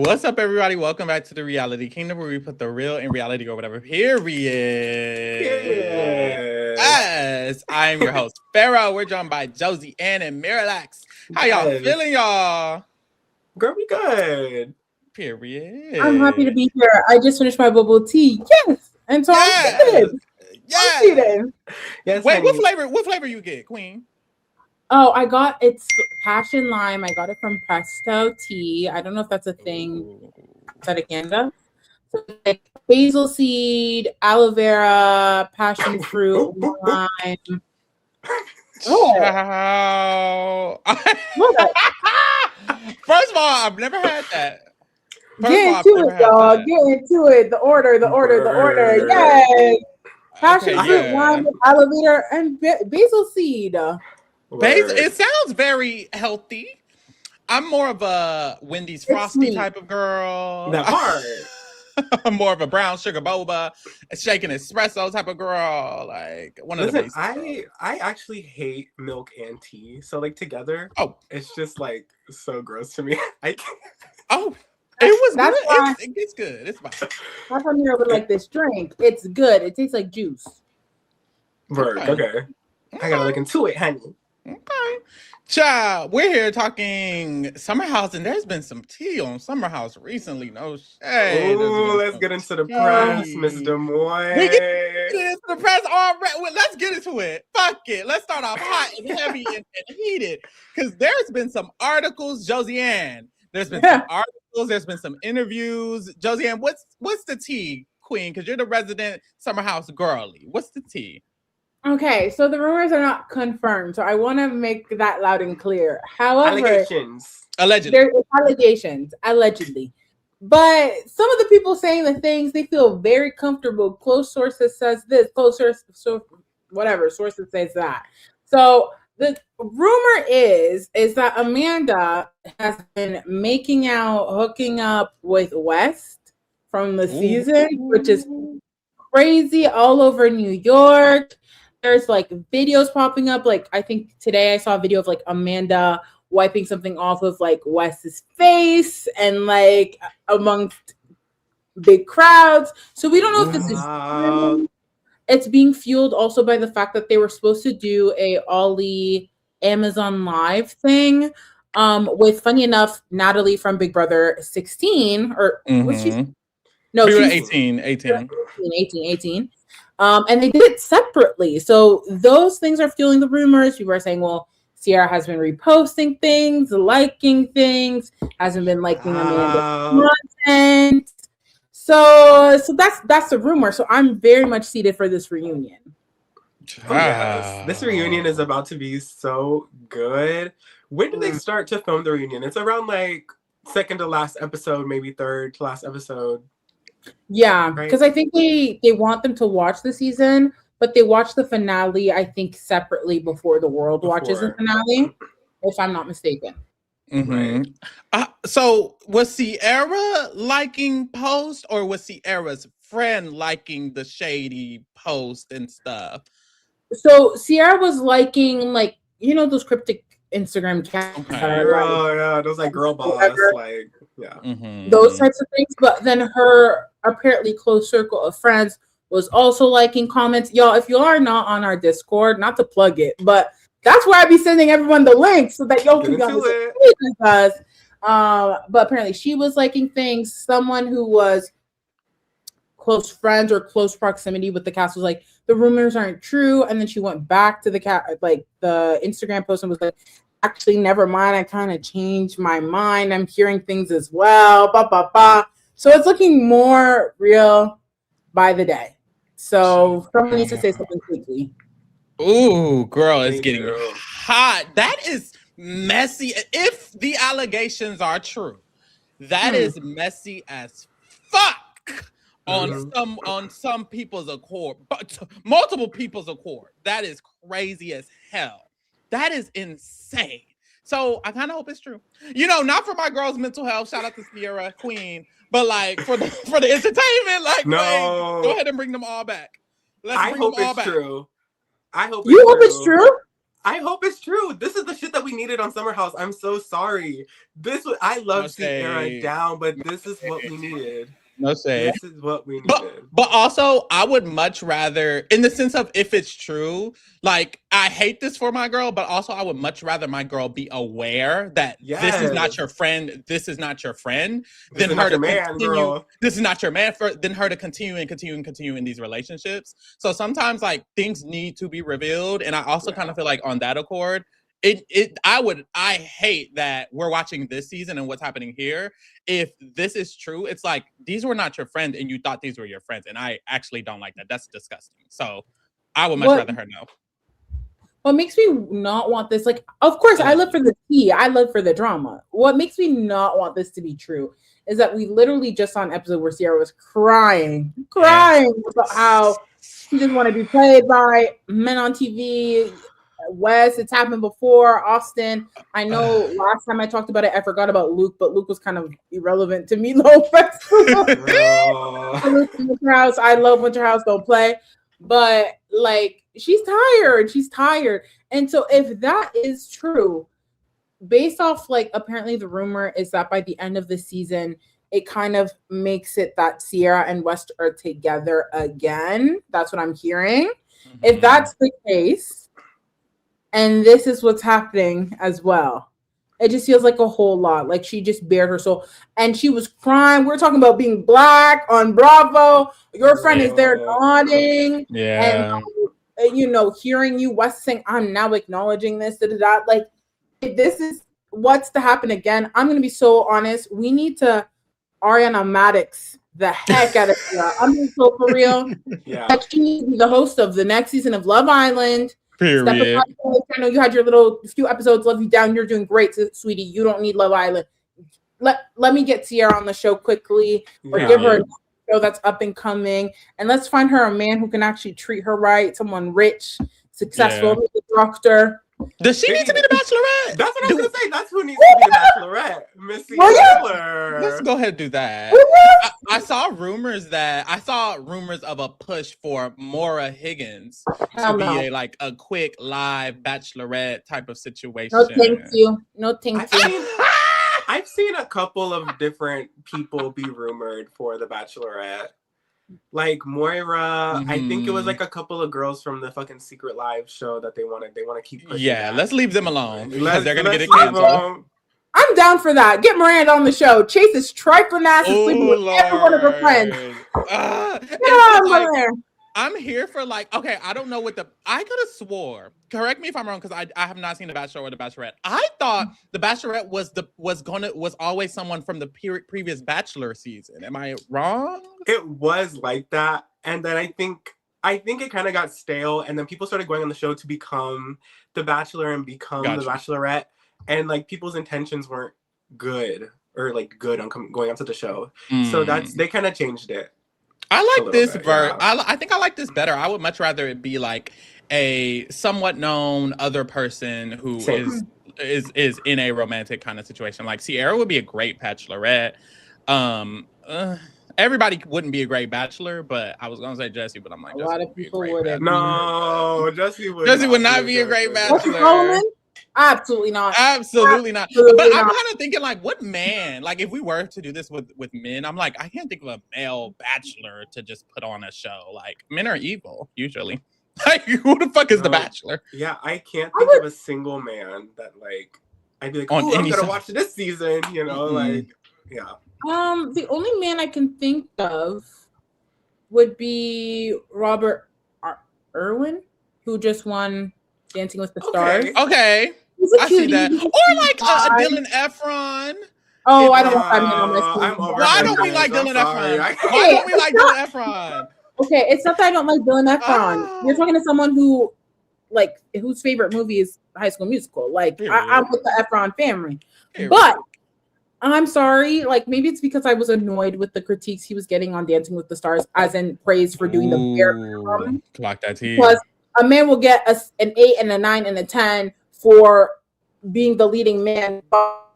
What's up, everybody? Welcome back to the Reality Kingdom, where we put the real in reality or whatever. Period. Yes, I'm your host, Pharaoh. We're joined by Josie Ann and Miralax. How y'all feeling, y'all? Girl, we good. Period. I'm happy to be here. I just finished my bubble tea. Yes, and so I'm seated. Yes. I'm seated. Yes. Wait, honey. what flavor you get, Queen? Oh, it's passion lime. I got it from Presto Tea. I don't know if that's a thing outside of Canada. So like basil seed, aloe vera, passion fruit, lime. Oh. First of all, I've never had that. Get into it, dog. Get into it. The order. Yes. Passion fruit, lime, with aloe vera, and basil seed. Basil. It sounds very healthy. I'm more of a Wendy's Frosty type of girl. That part. I'm more of a brown sugar boba, a shaken espresso type of girl. Like one of the basics. I actually hate milk and tea. So like together, it's just like so gross to me. I can't. Oh, it was good. It's good. It's fine. That's why you're like this drink. It's good. It tastes like juice. Okay. I gotta look into it, honey. Okay. Child, we're here talking Summer House, and there's been some tea on Summer House recently. No shade. Oh, let's get into the press, Miss Des Moines. We get into the press already. Well, let's get into it. Fuck it. Let's start off hot and heavy and heated. Because there's been some articles, Josie Ann. There's been some articles. There's been some interviews. Josie Ann, what's the tea, Queen? Because you're the resident Summer House girly. What's the tea? Okay, so the rumors are not confirmed, so I want to make that loud and clear. However, allegedly, there's allegations, allegedly. But some of the people saying the things, they feel very comfortable. Close sources says this, close source, so whatever sources says that. So the rumor is that Amanda has been making out, hooking up with West from the season, which is crazy all over New York. There's like videos popping up. Like I think today I saw a video of like Amanda wiping something off of like Wes's face and like amongst big crowds. So we don't know if this is true. It's being fueled also by the fact that they were supposed to do a Ollie Amazon Live thing with, funny enough, Natalie from Big Brother 16 or was she? No, she was 18. And they did it separately. So those things are fueling the rumors. People are saying, well, Sierra has been reposting things, liking things, hasn't been liking Amanda's content. So that's the rumor. So I'm very much seated for this reunion. Oh, yes. This reunion is about to be so good. When do they start to film the reunion? It's around like second to last episode, maybe third to last episode. Yeah, because I think they want them to watch the season, but they watch the finale, I think, separately before the world watches the finale, if I'm not mistaken. Mm-hmm. So was Sierra liking post, or was Sierra's friend liking the shady post and stuff? So Sierra was liking, like, you know, those cryptic Instagram accounts. Those like girl boss, like those types of things. But then her apparently close circle of friends was also liking comments. Y'all, if you are not on our Discord, not to plug it, but that's where I be sending everyone the link so that y'all can get on with us. But apparently she was liking things. Someone who was close friends or close proximity with the cast was like, the rumors aren't true. And then she went back to the the Instagram post and was like, actually, never mind. I kind of changed my mind. I'm hearing things as well. So it's looking more real by the day. So someone needs to say something quickly. Ooh, girl, it's getting hot. That is messy. If the allegations are true, that is messy as fuck on some people's accord, but multiple people's accord. That is crazy as hell. That is insane. So I kind of hope it's true. You know, not for my girls' mental health. Shout out to Sierra Queen, but like for the entertainment. Like, no, go ahead and bring them all back. I hope it's true. I hope it's true. I hope it's true. This is the shit that we needed on Summer House. I'm so sorry. I love Sierra down, but this is what we needed. No shade. This is what we needed. But also, I would much rather, in the sense of if it's true, like, I hate this for my girl, but also I would much rather my girl be aware that this is not your friend, this is not your friend, than her to continue. This is not your man, than her to continue in these relationships. So sometimes, like, things need to be revealed. And I also kind of feel like on that accord, I hate that we're watching this season and what's happening here. If this is true, it's like, these were not your friends and you thought these were your friends. And I actually don't like that. That's disgusting. So I would much rather her know. What makes me not want this, like, of course, I live for the tea. I live for the drama. What makes me not want this to be true is that we literally just saw an episode where Sierra was crying about how she didn't want to be played by men on TV. Wes, it's happened before. Austin, I know last time I talked about it, I forgot about Luke, but Luke was kind of irrelevant to me. Luke in Winter House. I love Winter House, don't play. But like, she's tired. And so if that is true, based off, like, apparently the rumor is that by the end of the season, it kind of makes it that Sierra and West are together again. That's what I'm hearing. Mm-hmm. If that's the case, and this is what's happening as well, it just feels like a whole lot. Like, she just bared her soul. And she was crying. We're talking about being Black on Bravo. Your friend is there nodding. Yeah. And, you know, hearing you, Wes saying, I'm now acknowledging this, Like, if this is what's to happen again, I'm going to be so honest. We need to Ariana Maddox the heck out of here. I'm being so for real. Yeah. Like, she needs to be the host of the next season of Love Island. Period. I know you had your few episodes. Love you down. You're doing great, sweetie. You don't need Love Island. Let me get Sierra on the show quickly, or give her a show that's up and coming, and let's find her a man who can actually treat her right. Someone rich, successful, a doctor. Does she need to be the Bachelorette? That's what I was gonna say. That's who needs to be the Bachelorette, Missy Taylor. Let's go ahead and do that. I saw rumors of a push for Maura Higgins to be a quick live Bachelorette type of situation. No, thank you. No, thank you. I've seen a couple of different people be rumored for the Bachelorette. Like Moira, I think it was like a couple of girls from the fucking Secret Live show that they want to keep pushing. Yeah, let's leave them alone because they're gonna get it canceled. I'm down for that. Get Miranda on the show. Chase is trifling ass and sleeping with every one of her friends. I'm here for okay, I don't know I could have swore. Correct me if I'm wrong, because I have not seen The Bachelor or The Bachelorette. I thought The Bachelorette was always someone from the previous Bachelor season. Am I wrong? It was like that, and then I think it kind of got stale, and then people started going on the show to become The Bachelor and become The Bachelorette, and like people's intentions weren't good or good on going onto the show. So they kind of changed it. I like this I think I like this better. I would much rather it be like a somewhat known other person who is in a romantic kind of situation. Like Sierra would be a great Bachelorette. Everybody wouldn't be a great Bachelor, but I was gonna say Jesse, but I'm like, a lot of people would. No, Jesse would not be a great Bachelor. Absolutely not. Absolutely not. But I'm kind of thinking, what man? If we were to do this with men, I'm like, I can't think of a male Bachelor to just put on a show. Men are evil usually. Who the fuck is the Bachelor? Yeah, I can't think of a single man that I'd be like, oh, I'm gonna watch this season. You know, yeah. The only man I can think of would be Robert Irwin, who just won Dancing with the Stars. Okay. I see that. Or Dylan Efron. Oh, I don't want that man on my team. Why don't we like Dylan Efron? Why don't we like Dylan Efron? Okay, it's not that I don't like Dylan Efron. You're talking to someone who, whose favorite movie is High School Musical. I'm with the Efron family. But I'm sorry, maybe it's because I was annoyed with the critiques he was getting on Dancing with the Stars, as in praise for doing the bare minimum. Clock that T. Because a man will get an 8 and a 9 and a 10 for being the leading man.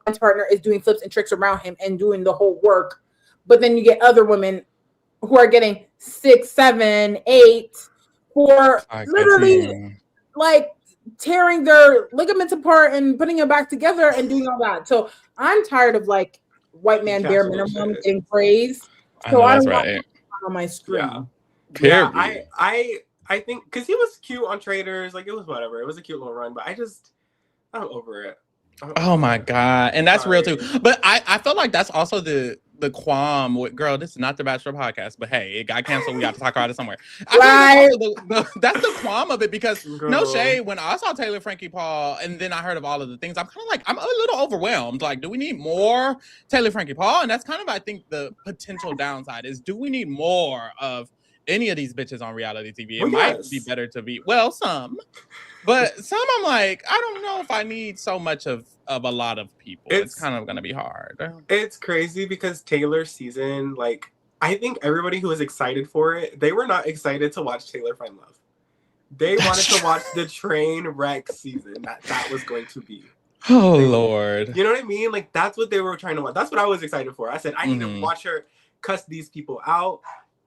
His partner is doing flips and tricks around him and doing the whole work. But then you get other women who are getting 6, 7, 8 for literally tearing their ligaments apart and putting it back together and doing all that. So I'm tired of like white man bare minimum getting praise. So I don't want it on my screen. Yeah, I think because he was cute on Traders, like it was whatever. It was a cute little run, but I'm over it. Oh my God. And that's real too. But I felt like that's also the qualm with, girl, this is not the Bachelor podcast, but hey, it got canceled. We got to talk about it somewhere. I feel like that's the qualm of it because no shade, when I saw Taylor Frankie Paul and then I heard of all of the things, I'm kind of like, I'm a little overwhelmed. Like, do we need more Taylor Frankie Paul? And that's kind of, I think, the potential downside is, do we need more of any of these bitches on reality TV? It might be better to be, well, some. But some I'm like, I don't know if I need so much of a lot of people. It's kind of going to be hard. It's crazy because Taylor's season, like, I think everybody who was excited for it, they were not excited to watch Taylor find love. They wanted to watch the train wreck season that was going to be. Oh, Lord. You know what I mean? Like, that's what they were trying to watch. That's what I was excited for. I said, I need to watch her cuss these people out.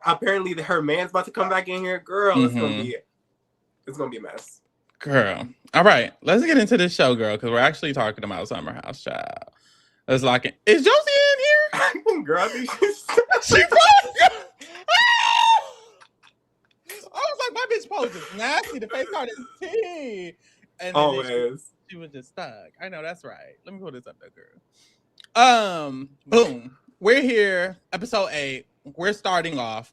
Apparently, her man's about to come back in here. Girl, it's going to be a mess. Girl. All right. Let's get into this show, girl, because we're actually talking about Summer House, child. Let's lock in. Is Josie in here? Girl, I think she's... She probably... I was like, my bitch pose is nasty. The face card is tea. And always. She was just stuck. I know, that's right. Let me pull this up there, girl. Boom. We're here. Episode 8. We're starting off.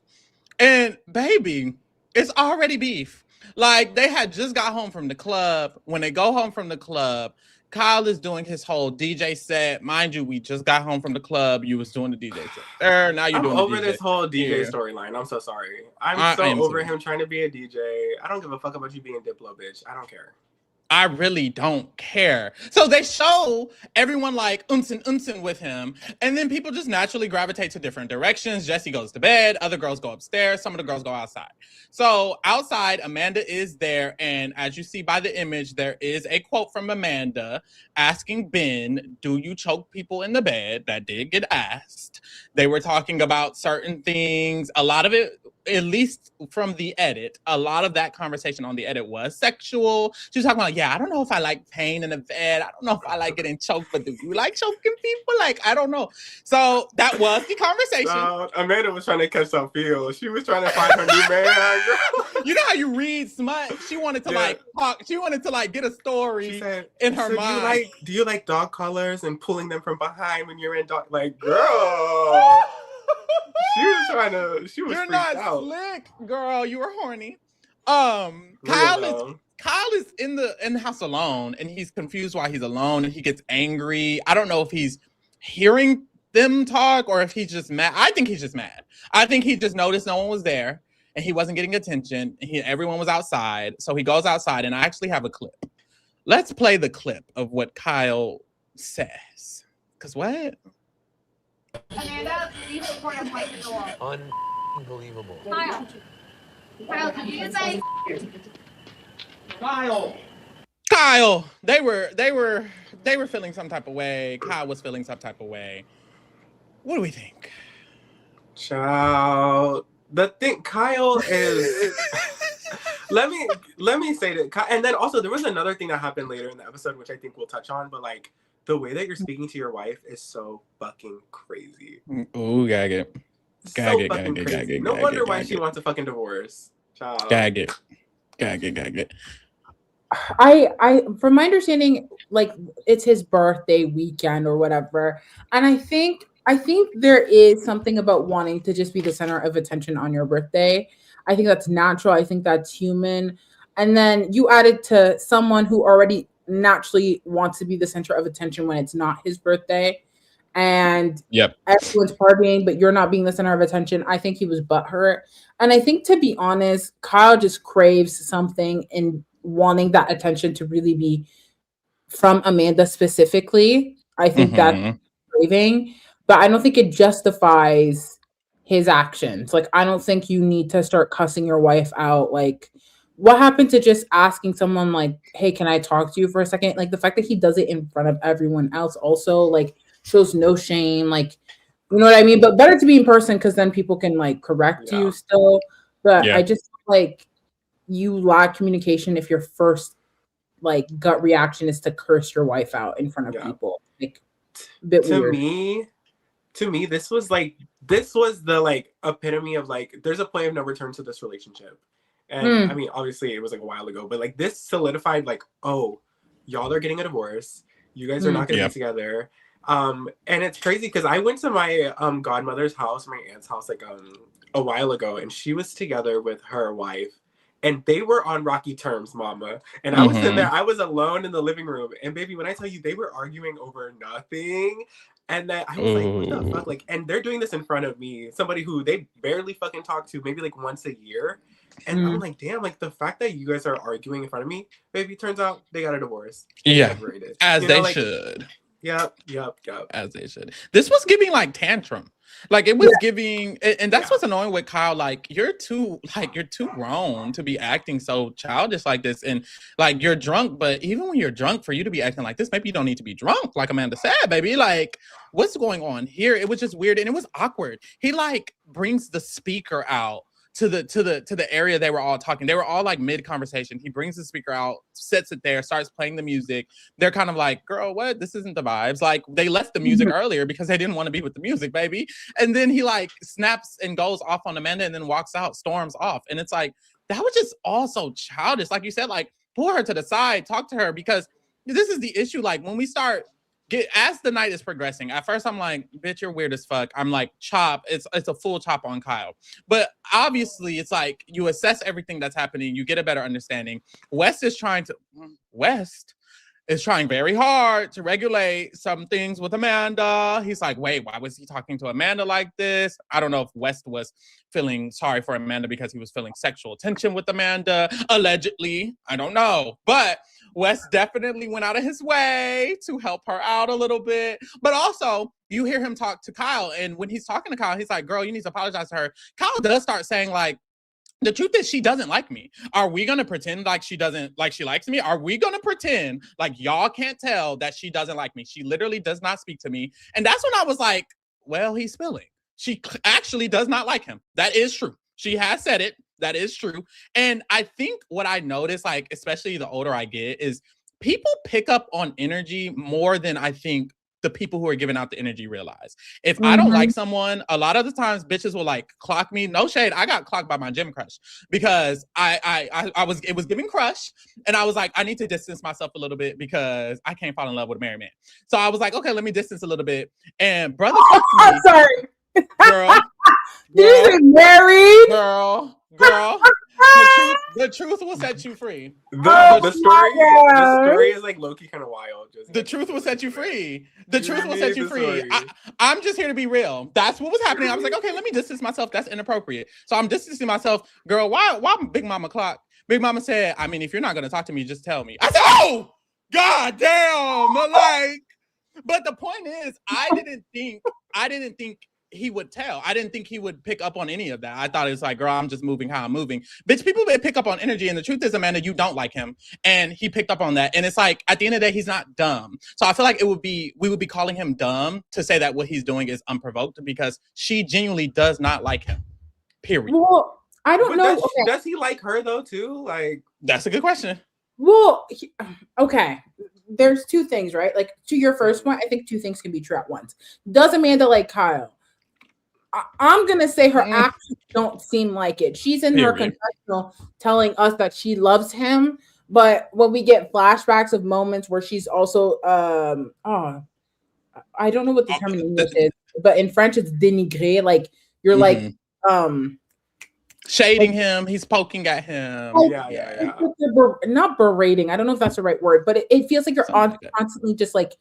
And baby, it's already beef. Like, they had just got home from the club. When they go home from the club, Kyle is doing his whole DJ set. Mind you, we just got home from the club. You was doing the DJ set there. Now you're doing the DJ. I'm over this whole DJ storyline. I'm so sorry. I'm so over him trying to be a DJ. I don't give a fuck about you being Diplo, bitch. I don't care. I really don't care. So they show everyone like unsin with him. And then people just naturally gravitate to different directions. Jessie goes to bed. Other girls go upstairs. Some of the girls go outside. So outside, Amanda is there. And as you see by the image, there is a quote from Amanda asking Ben, do you choke people in the bed? That did get asked. They were talking about certain things. A lot of it, at least from the edit, a lot of that conversation on the edit was sexual. She was talking about, yeah, I don't know if I like pain in the bed. I don't know if I like getting choked, but do you like choking people? Like, I don't know. So that was the conversation. Amanda was trying to catch some feel. She was trying to find her new man, girl. You know how you read smut? She wanted to like talk. She wanted to like get a story in her mind. Do you like dog collars and pulling them from behind when you're in dog? Like, girl. You're not out. Slick, girl. You were horny. Kyle is in the house alone, and he's confused why he's alone, and he gets angry. I don't know if he's hearing them talk or if he's just mad. I think he's just mad. I think he just noticed no one was there, and he wasn't getting attention. Everyone was outside, so he goes outside, and I actually have a clip. Let's play the clip of what Kyle says. Because what? Amanda, leave the corner and point the wall. Unbelievable. Kyle, did you say? Kyle, they were feeling some type of way. Kyle was feeling some type of way. What do we think? Child, the thing, Kyle is. let me say that, and then also there was another thing that happened later in the episode, which I think we'll touch on, but like. The way that you're speaking to your wife is so fucking crazy. Ooh, gag it. Gag it. No wonder why she wants a fucking divorce. Child. Gag it. I from my understanding, like it's his birthday weekend or whatever. And I think there is something about wanting to just be the center of attention on your birthday. I think that's natural. I think that's human. And then you added to someone who already naturally wants to be the center of attention when it's not his birthday and everyone's partying, but you're not being the center of attention. I think he was butthurt. And I think, to be honest, Kyle just craves something in wanting that attention to really be from Amanda specifically. I think that's craving, but I don't think it justifies his actions. Like, I don't think you need to start cussing your wife out. Like, what happened to just asking someone like, hey, can I talk to you for a second? Like, the fact that he does it in front of everyone else also like shows no shame. Like, you know what I mean? But better to be in person because then people can like correct you still. But I just like you lack communication if your first like gut reaction is to curse your wife out in front of people. Like, a bit weird. To me, this was the like epitome of like, there's a point of no return to this relationship. And I mean, obviously it was like a while ago, but like this solidified like, oh, y'all are getting a divorce. You guys are not going to be together. And it's crazy because I went to my godmother's house, my aunt's house, like a while ago, and she was together with her wife. And they were on rocky terms, mama. And I was sitting there, I was alone in the living room. And baby, when I tell you they were arguing over nothing, and then I was like, what the fuck? Like, and they're doing this in front of me, somebody who they barely fucking talk to, maybe like once a year. And I'm like, damn, like the fact that you guys are arguing in front of me, baby, turns out they got a divorce. Yeah, as they should. Yep. As they should. This was giving like tantrum. Like it was giving, and that's what's annoying with Kyle. Like you're too grown to be acting so childish like this, and like you're drunk. But even when you're drunk, for you to be acting like this, maybe you don't need to be drunk. Like Amanda said, baby. Like what's going on here? It was just weird and it was awkward. He like brings the speaker out to the area they were all talking. They were all like mid conversation. He brings the speaker out, sets it there, starts playing the music. They're kind of like, girl, what? This isn't the vibes. Like they left the music earlier because they didn't want to be with the music, baby. And then he like snaps and goes off on Amanda and then walks out, storms off. And it's like, that was just all so childish. Like you said, like pull her to the side, talk to her, because this is the issue. Like when we start as the night is progressing, at first I'm like, bitch, you're weird as fuck. I'm like, chop. It's a full chop on Kyle. But obviously it's like you assess everything that's happening. You get a better understanding. West is trying very hard to regulate some things with Amanda. He's like, wait, why was he talking to Amanda like this? I don't know if West was feeling sorry for Amanda because he was feeling sexual tension with Amanda, allegedly. I don't know. But West definitely went out of his way to help her out a little bit. But also, you hear him talk to Kyle. And when he's talking to Kyle, he's like, girl, you need to apologize to her. Kyle does start saying like, the truth is she doesn't like me. Are we going to pretend like she likes me? Are we going to pretend like y'all can't tell that she doesn't like me? She literally does not speak to me. And that's when I was like, well, he's spilling. She actually does not like him. That is true. She has said it. That is true. And I think what I notice, like, especially the older I get, is people pick up on energy more than I think the people who are giving out the energy realize. If I don't like someone, a lot of the times bitches will like clock me. No shade. I got clocked by my gym crush because it was giving crush. And I was like, I need to distance myself a little bit because I can't fall in love with a married man. So I was like, okay, let me distance a little bit. And brother, I'm sorry. Girl. These are married. Girl. The truth will set you free. The story is like low-key kind of wild. The truth will set you free. The truth will set you free. I'm just here to be real. That's what was happening. I was like, okay, let me distance myself. That's inappropriate. So I'm distancing myself. Girl, why Big Mama clock? Big Mama said, I mean, if you're not going to talk to me, just tell me. I said, oh, God damn. Like, but the point is, I didn't think he would tell. I didn't think he would pick up on any of that. I thought it was like, girl, I'm just moving how I'm moving. Bitch, people may pick up on energy. And the truth is, Amanda, you don't like him. And he picked up on that. And it's like, at the end of the day, he's not dumb. So I feel like we would be calling him dumb to say that what he's doing is unprovoked because she genuinely does not like him. Period. Well, I don't know. Does he like her though, too? Like, that's a good question. Well, okay. There's two things, right? Like, to your first point, I think two things can be true at once. Does Amanda like Kyle? I'm going to say her actions don't seem like it. She's in her confessional telling us that she loves him. But when we get flashbacks of moments where she's also, I don't know what the term in English is, but in French it's dénigré. Like, you're like, shading him. He's poking at him. Yeah. Not berating. I don't know if that's the right word, but it feels like you're constantly just like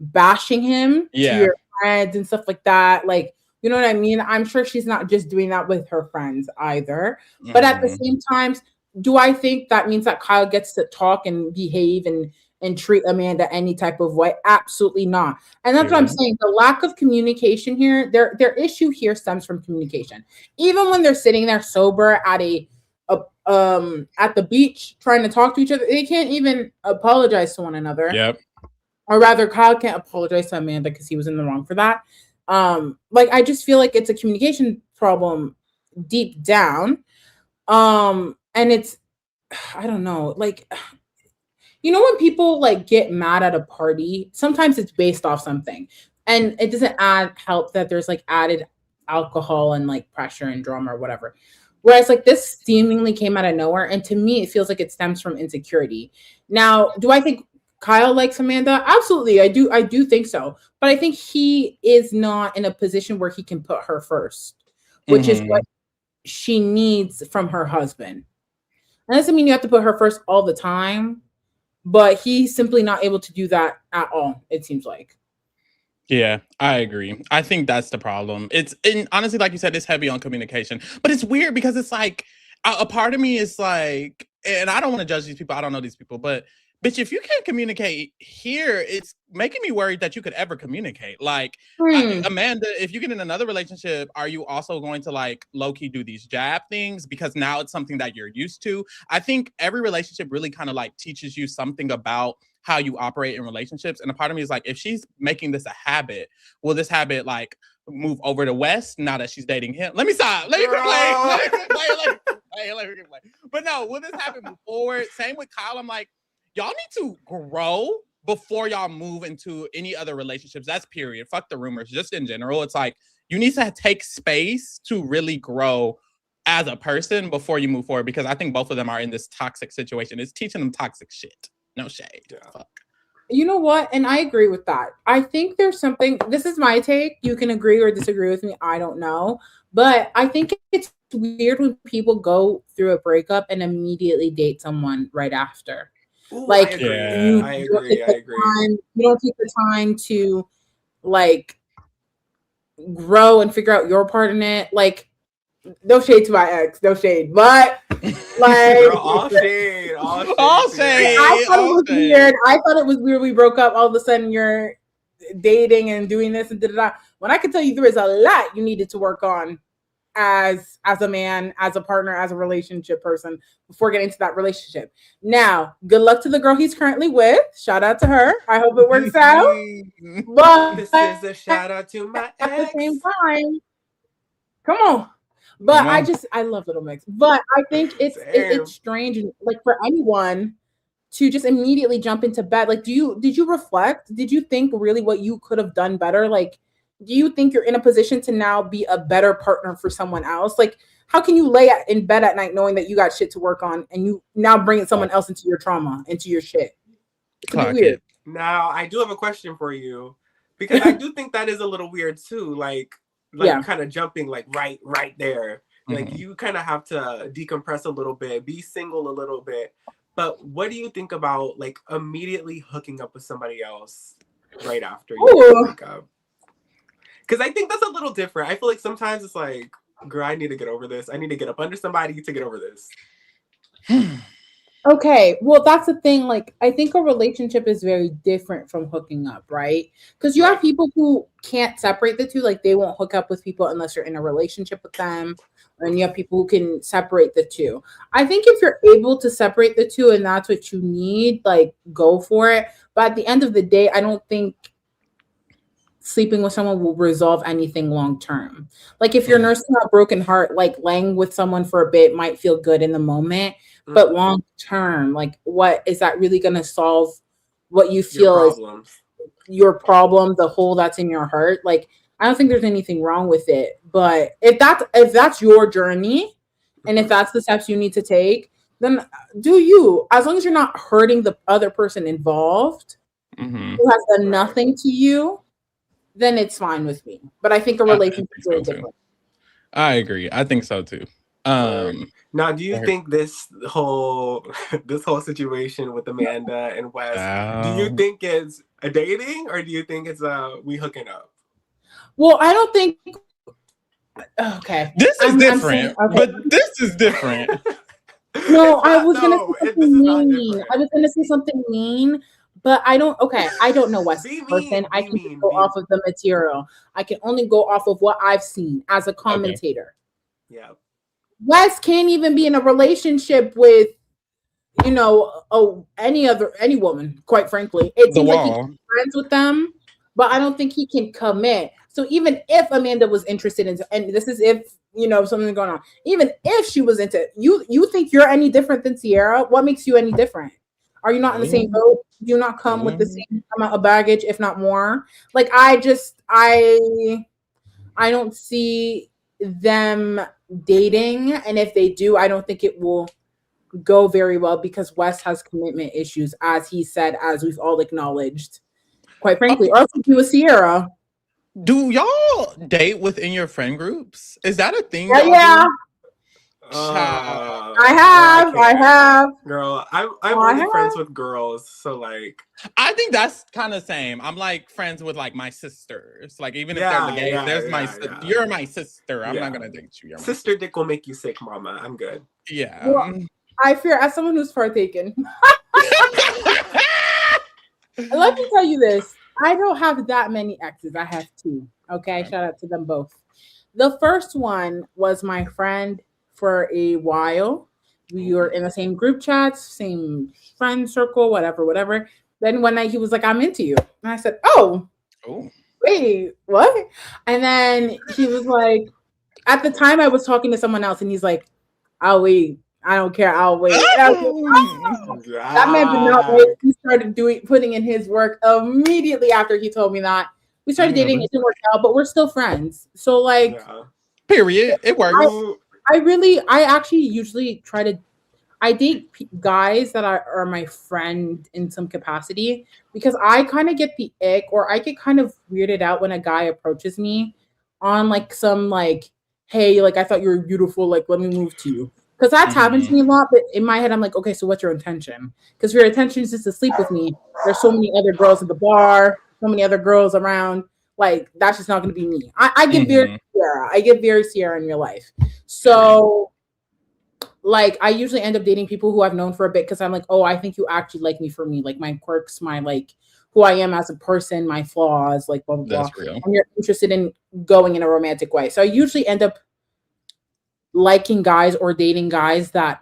bashing him to your friends and stuff like that. Like, you know what I mean? I'm sure she's not just doing that with her friends either. But at the same time, do I think that means that Kyle gets to talk and behave and treat Amanda any type of way? Absolutely not. And that's what I'm saying. The lack of communication here, their issue here stems from communication. Even when they're sitting there sober at the beach trying to talk to each other, they can't even apologize to one another. Yep. Or rather, Kyle can't apologize to Amanda because he was in the wrong for that. Like, I just feel like it's a communication problem deep down. And it's, I don't know, like, You know, when people like get mad at a party, sometimes it's based off something, and it doesn't help that there's like added alcohol and like pressure and drama or whatever. Whereas like this seemingly came out of nowhere, and to me, it feels like it stems from insecurity. Now, do I think Kyle likes Amanda? Absolutely, I do. I do think so, but I think he is not in a position where he can put her first, which is what she needs from her husband. That doesn't mean you have to put her first all the time, but he's simply not able to do that at all, it seems like. Yeah, I agree. I think that's the problem. And honestly, like you said, it's heavy on communication. But it's weird because it's like a part of me is like, and I don't want to judge these people. I don't know these people, but bitch, if you can't communicate here, it's making me worried that you could ever communicate. Like, Amanda, if you get in another relationship, are you also going to like low-key do these jab things? Because now it's something that you're used to. I think every relationship really kind of like teaches you something about how you operate in relationships. And a part of me is like, if she's making this a habit, will this habit like move over to West now that she's dating him? Let me stop. Let me complain. Let me complain. But no, will this habit move forward? Same with Kyle. I'm like, y'all need to grow before y'all move into any other relationships. That's period. Fuck the rumors. Just in general, it's like you need to take space to really grow as a person before you move forward. Because I think both of them are in this toxic situation. It's teaching them toxic shit. No shade. Yeah. Fuck. You know what? And I agree with that. I think there's something, this is my take. You can agree or disagree with me. I don't know. But I think it's weird when people go through a breakup and immediately date someone right after. Ooh, like, I agree. You don't take the time to like grow and figure out your part in it. Like, no shade to my ex, no shade, but like all shade. I thought it was weird. I thought it was weird. We broke up. All of a sudden, you're dating and doing this and da. When I can tell you, there is a lot you needed to work on as a man, as a partner, as a relationship person before getting into that relationship. Now, good luck to the girl he's currently with. Shout out to her. I hope it works out. But this is a shout out to my ex. At the same time, come on. But I love Little Mix. But I think it's strange, like for anyone to just immediately jump into bed. Like, did you reflect? Did you think really what you could have done better? Like, do you think you're in a position to now be a better partner for someone else? Like, how can you lay in bed at night knowing that you got shit to work on and you now bringing someone else into your trauma, into your shit? It's weird. Now, I do have a question for you because I do think that is a little weird too. Like kind of jumping like right there. Like you kind of have to decompress a little bit, be single a little bit. But what do you think about like immediately hooking up with somebody else right after you break up? Because I think that's a little different. I feel like sometimes it's like, girl, I need to get over this. I need to get up under somebody to get over this. Okay, well, that's the thing. Like, I think a relationship is very different from hooking up, right? Because you have people who can't separate the two. Like, they won't hook up with people unless you're in a relationship with them. And you have people who can separate the two. I think if you're able to separate the two and that's what you need, like, go for it. But at the end of the day, I don't think sleeping with someone will resolve anything long term. Like, if you're nursing a broken heart, like laying with someone for a bit might feel good in the moment, but long term, like, what is that really going to solve? What you feel is your problem, the hole that's in your heart. Like, I don't think there's anything wrong with it. But if that's your journey, and if that's the steps you need to take, then do you. As long as you're not hurting the other person involved, who has done nothing to you, then it's fine with me. But I think a relationship is really different. I agree. I think so too. Now, do you think this whole situation with Amanda and Wes, do you think it's a dating or do you think it's we hooking up? Well, I don't think. Okay, this is different, but this is different. No, I was gonna say something mean. I was gonna say something mean. But I don't know Wes person. I can just go off of the material. I can only go off of what I've seen as a commentator. Okay. Yeah. Wes can't even be in a relationship with, any woman, quite frankly. It seems like he can be friends with them, but I don't think he can commit. So even if Amanda was interested in, and this is if, something's going on, even if she was into, you think you're any different than Sierra? What makes you any different? Are you not in the same boat? Do you not come with the same amount of baggage, if not more? Like, I don't see them dating, and if they do, I don't think it will go very well because Wes has commitment issues, as he said, as we've all acknowledged. Quite frankly, or he was Sierra. Do y'all date within your friend groups? Is that a thing? Yeah. I have. Girl, I'm only friends with girls, so like. I think that's kind of same. I'm like friends with like my sisters. Like even if they're gay, you're my sister. I'm not gonna date you. Sister dick will make you sick, mama. I'm good. Yeah. Well, I fear, as someone who's partaken. Let me tell you this. I don't have that many exes. I have 2. Okay, shout out to them both. The first one was my friend for a while. We were in the same group chats, same friend circle, whatever. Then one night he was like, "I'm into you," and I said, "Oh, wait, what?" And then he was like, at the time I was talking to someone else, and he's like, "I'll wait. I don't care. I'll wait." That man did not wait. He started putting in his work immediately after he told me that. We started dating. It didn't work out, but we're still friends. So like, period. It works. I actually usually I date guys that are my friend in some capacity because I kind of get the ick, or I get kind of weirded out when a guy approaches me on like some like, "Hey, like I thought you were beautiful. Like let me move to you." Because that's happened to me a lot, but in my head, I'm like, okay, so what's your intention? Because if your intention is just to sleep with me, there's so many other girls at the bar, so many other girls around. Like, that's just not going to be me. I get very Sierra. I get very Sierra in real life. So, like, I usually end up dating people who I've known for a bit because I'm like, oh, I think you actually like me for me. Like, my quirks, my, like, who I am as a person, my flaws, like, blah, blah, blah. That's real. And you're interested in going in a romantic way. So I usually end up liking guys or dating guys that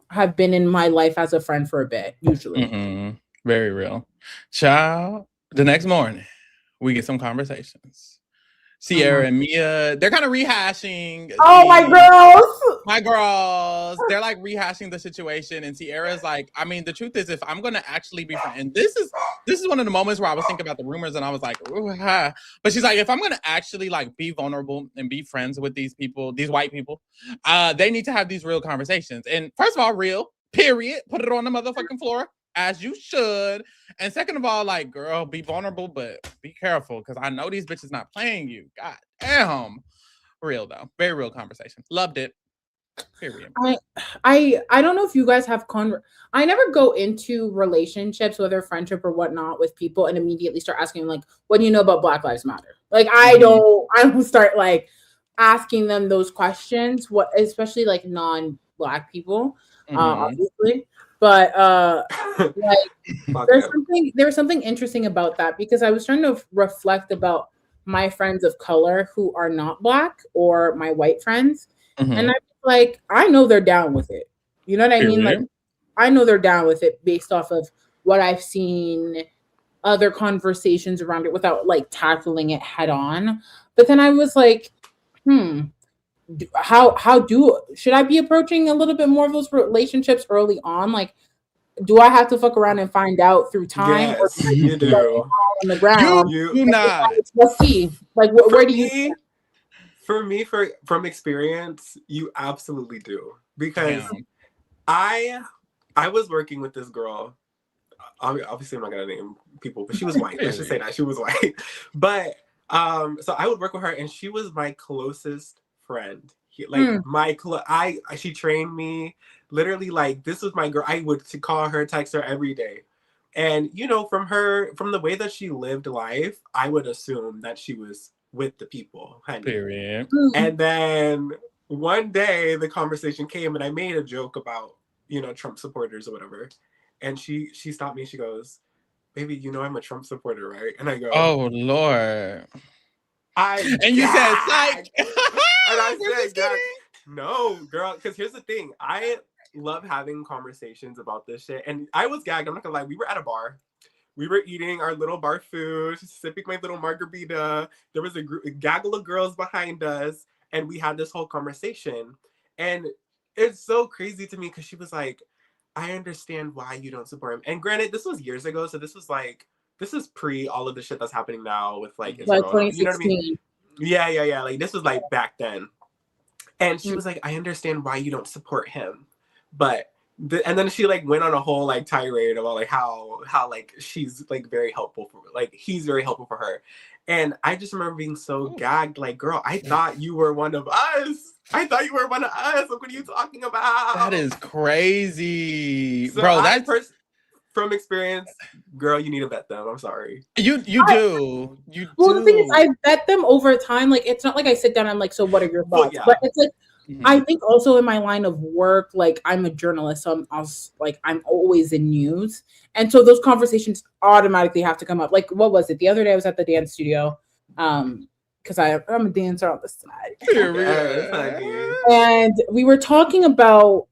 have been in my life as a friend for a bit, usually. Very real. Child, the next morning, we get some conversations. Sierra and Mia, they're kind of rehashing. My girls. They're like rehashing the situation, and Sierra's like, I mean, the truth is, if I'm gonna actually be friends, and this is one of the moments where I was thinking about the rumors, and I was like, ooh, ha. But she's like, if I'm gonna actually like be vulnerable and be friends with these people, these white people, they need to have these real conversations. And first of all, real, period. Put it on the motherfucking floor. As you should. And second of all, like, girl, be vulnerable, but be careful because I know these bitches not playing you. God damn. Real though. Very real conversation. Loved it. Period. I don't know if you guys have I never go into relationships, whether friendship or whatnot, with people and immediately start asking them, like, what do you know about Black Lives Matter? Like, I don't start like asking them those questions, especially like non-Black people, obviously. But like there was something interesting about that because I was trying to reflect about my friends of color who are not Black or my white friends. And I'm like, I know they're down with it. You know what I mean? Like, I know they're down with it based off of what I've seen, other conversations around it without like tackling it head on. But then I was like, should I be approaching a little bit more of those relationships early on? Like, do I have to fuck around and find out through time? Yes, or you do. On the ground. You not. Let's see. Like, where do you? For me, from experience, you absolutely do. Because I was working with this girl. Obviously, I'm not gonna name people, but she was white. I should say that she was white. But so I would work with her, and she was my closest friend. She trained me. Literally, like, this was my girl. I would call her, text her every day. And, you know, from the way that she lived life, I would assume that she was with the people. Honey. Period. And then one day the conversation came and I made a joke about, you know, Trump supporters or whatever. And she stopped me and she goes, "Baby, you know I'm a Trump supporter, right?" And I go, "Oh, Lord." You said, "Psych." And I said, "No, girl," because here's the thing. I love having conversations about this shit. And I was gagged. I'm not gonna lie. We were at a bar. We were eating our little bar food, sipping my little margarita. There was a gaggle of girls behind us. And we had this whole conversation. And it's so crazy to me because she was like, I understand why you don't support him. And granted, this was years ago, so this is pre all of the shit that's happening now with like Israel. Like 2016. You know what I mean? Yeah. Like this was like back then. And she was like, I understand why you don't support him. But and then she like went on a whole like tirade about like how like she's like very helpful for like he's very helpful for her. And I just remember being so gagged, like, girl, I thought you were one of us. Look, what are you talking about? That is crazy. So bro, that's from experience, girl, you need to vet them. I'm sorry. You do. Well, the thing is, I vet them over time. Like, it's not like I sit down and I'm like, so what are your thoughts? Yeah. But it's like, I think also in my line of work, like I'm a journalist, so I'm always in news. And so those conversations automatically have to come up. Like, what was it? The other day I was at the dance studio. Because I'm a dancer on the side. And we were talking about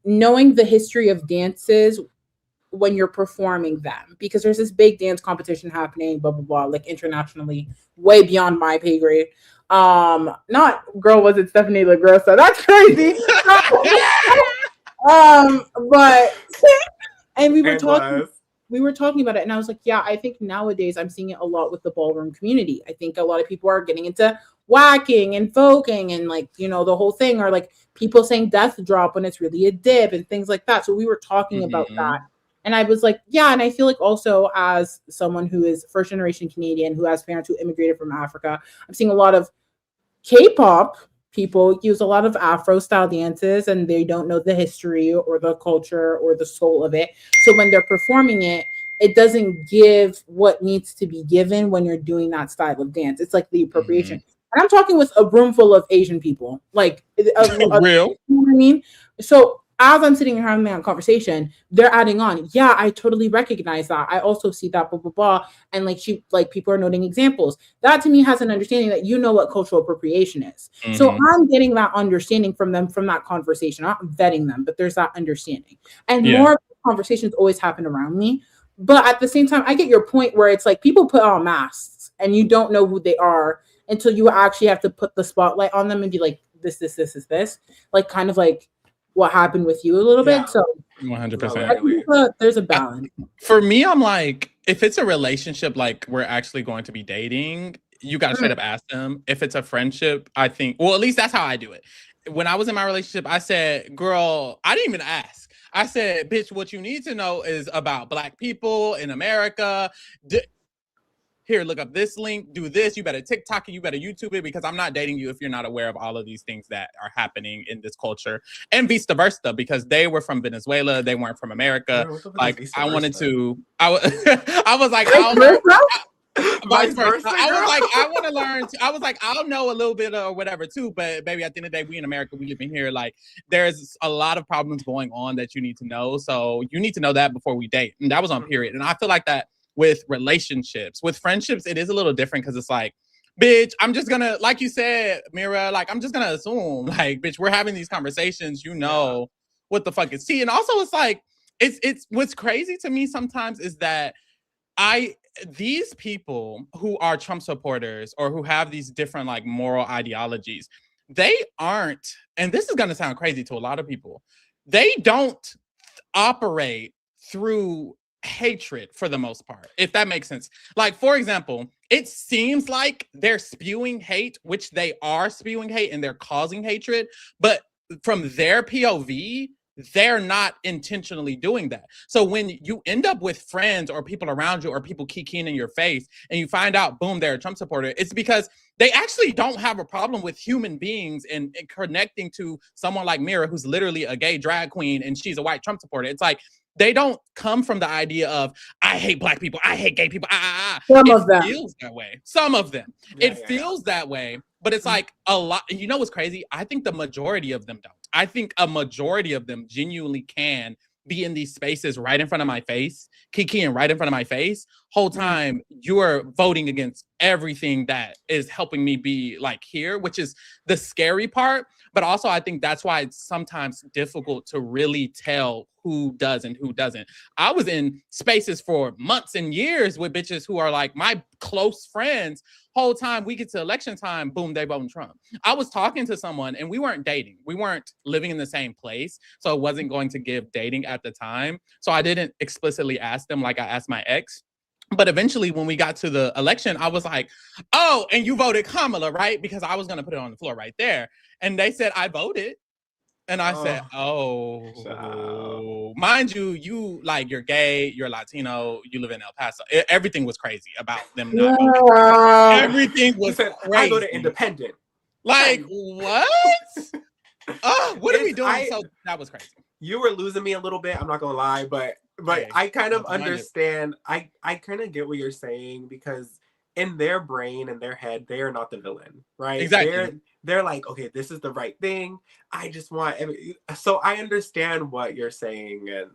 knowing the history of dances when you're performing them, because there's this big dance competition happening, blah blah blah, like internationally, way beyond my pay grade. Not girl, was it Stephanie LaGrossa? That's crazy. But and we were talking about it, and I was like, yeah, I think nowadays I'm seeing it a lot with the ballroom community. I think a lot of people are getting into whacking and voguing and like, you know, the whole thing, or like people saying death drop when it's really a dip and things like that. So we were talking about that. And I was like, yeah. And I feel like also as someone who is first generation Canadian, who has parents who immigrated from Africa, I'm seeing a lot of K-pop people use a lot of Afro style dances and they don't know the history or the culture or the soul of it. So when they're performing it, it doesn't give what needs to be given when you're doing that style of dance. It's like the appropriation. And I'm talking with a room full of Asian people, like real. You know what I mean? So as I'm sitting here having that conversation, they're adding on, yeah, I totally recognize that. I also see that, blah, blah, blah. And like people are noting examples. That to me has an understanding that you know what cultural appropriation is. So I'm getting that understanding from them from that conversation. I'm not vetting them, but there's that understanding. And more conversations always happen around me. But at the same time, I get your point where it's like people put on masks and you don't know who they are until you actually have to put the spotlight on them and be like, this is this. Like kind of like what happened with you a little bit. So 100%. There's a balance. For me, I'm like, if it's a relationship, like we're actually going to be dating, you got to straight up ask them. If it's a friendship, I think, well, at least that's how I do it. When I was in my relationship, I said, girl, I didn't even ask. I said, bitch, what you need to know is about Black people in America. Here, look up this link, do this. You better TikTok it, you better YouTube it, because I'm not dating you if you're not aware of all of these things that are happening in this culture, and vice versa, because they were from Venezuela, they weren't from America. Like I wanted to, I was like, vice versa. I was like, I want to learn. I was like, I'll know a little bit or whatever too, but baby, at the end of the day, we in America, we live in here. Like, there's a lot of problems going on that you need to know. So you need to know that before we date. And that was on period. And I feel like that with relationships, with friendships, it is a little different because it's like, bitch, I'm just gonna, like you said, Mira, like I'm just gonna assume, like, bitch, we're having these conversations, you know, what the fuck is tea. And also, it's like, it's what's crazy to me sometimes is that these people who are Trump supporters or who have these different like moral ideologies, they aren't, and this is gonna sound crazy to a lot of people, they don't operate through hatred for the most part, if that makes sense. Like, for example, it seems like they're spewing hate, which they are spewing hate and they're causing hatred, but from their POV, they're not intentionally doing that. So when you end up with friends or people around you or people kikiing in your face and you find out, boom, they're a Trump supporter, it's because they actually don't have a problem with human beings and connecting to someone like Mira, who's literally a gay drag queen and she's a white Trump supporter. It's like, they don't come from the idea of, I hate Black people, I hate gay people. Some of them. It feels that way. Some of them. It feels that way. But it's like a lot. You know what's crazy? I think the majority of them don't. I think a majority of them genuinely can be in these spaces right in front of my face, kikiing right in front of my face, whole time you're voting against everything that is helping me be like here, which is the scary part. But also I think that's why it's sometimes difficult to really tell who does and who doesn't. I was in spaces for months and years with bitches who are like my close friends. Whole time we get to election time, boom, they voting Trump. I was talking to someone and we weren't dating. We weren't living in the same place. So it wasn't going to give dating at the time. So I didn't explicitly ask them like I asked my ex. But eventually when we got to the election, I was like, oh, and you voted Kamala, right? Because I was going to put it on the floor right there. And they said, I voted. And I said, oh, mind you, you like, you're gay, you're Latino, you live in El Paso. Everything was crazy about them not voting. Everything was crazy. I voted independent. Like, what? What are we doing? So that was crazy. You were losing me a little bit. I'm not going to lie, but I kind of understand. I kind of get what you're saying because in their brain, in their head, they are not the villain, right? Exactly. They're like, okay, this is the right thing. I just want... So I understand what you're saying, and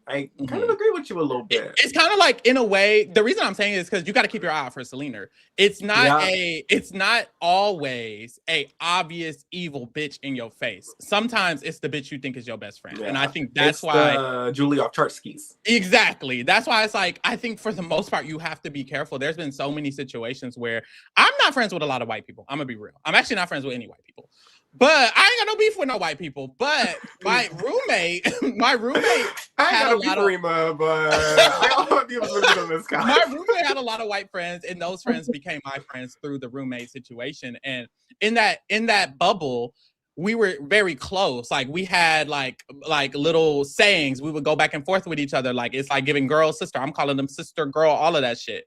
I kind of agree with you a little bit. It's kind of like, in a way, the reason I'm saying it is because you got to keep your eye out for Selena. It's not always a obvious evil bitch in your face. Sometimes it's the bitch you think is your best friend. Yeah. And I think that's why Julie off chart skis. Exactly. That's why it's like, I think for the most part, you have to be careful. There's been so many situations where I'm not friends with a lot of white people. I'm gonna be real. I'm actually not friends with any white people. But I ain't got no beef with no white people. But my roommate, I ain't got no beef with Rima, but I don't want to be on this guy. My roommate had a lot of white friends, and those friends became my friends through the roommate situation. And in that bubble, we were very close. Like we had like little sayings. We would go back and forth with each other. Like it's like giving girl sister. I'm calling them sister, girl, all of that shit.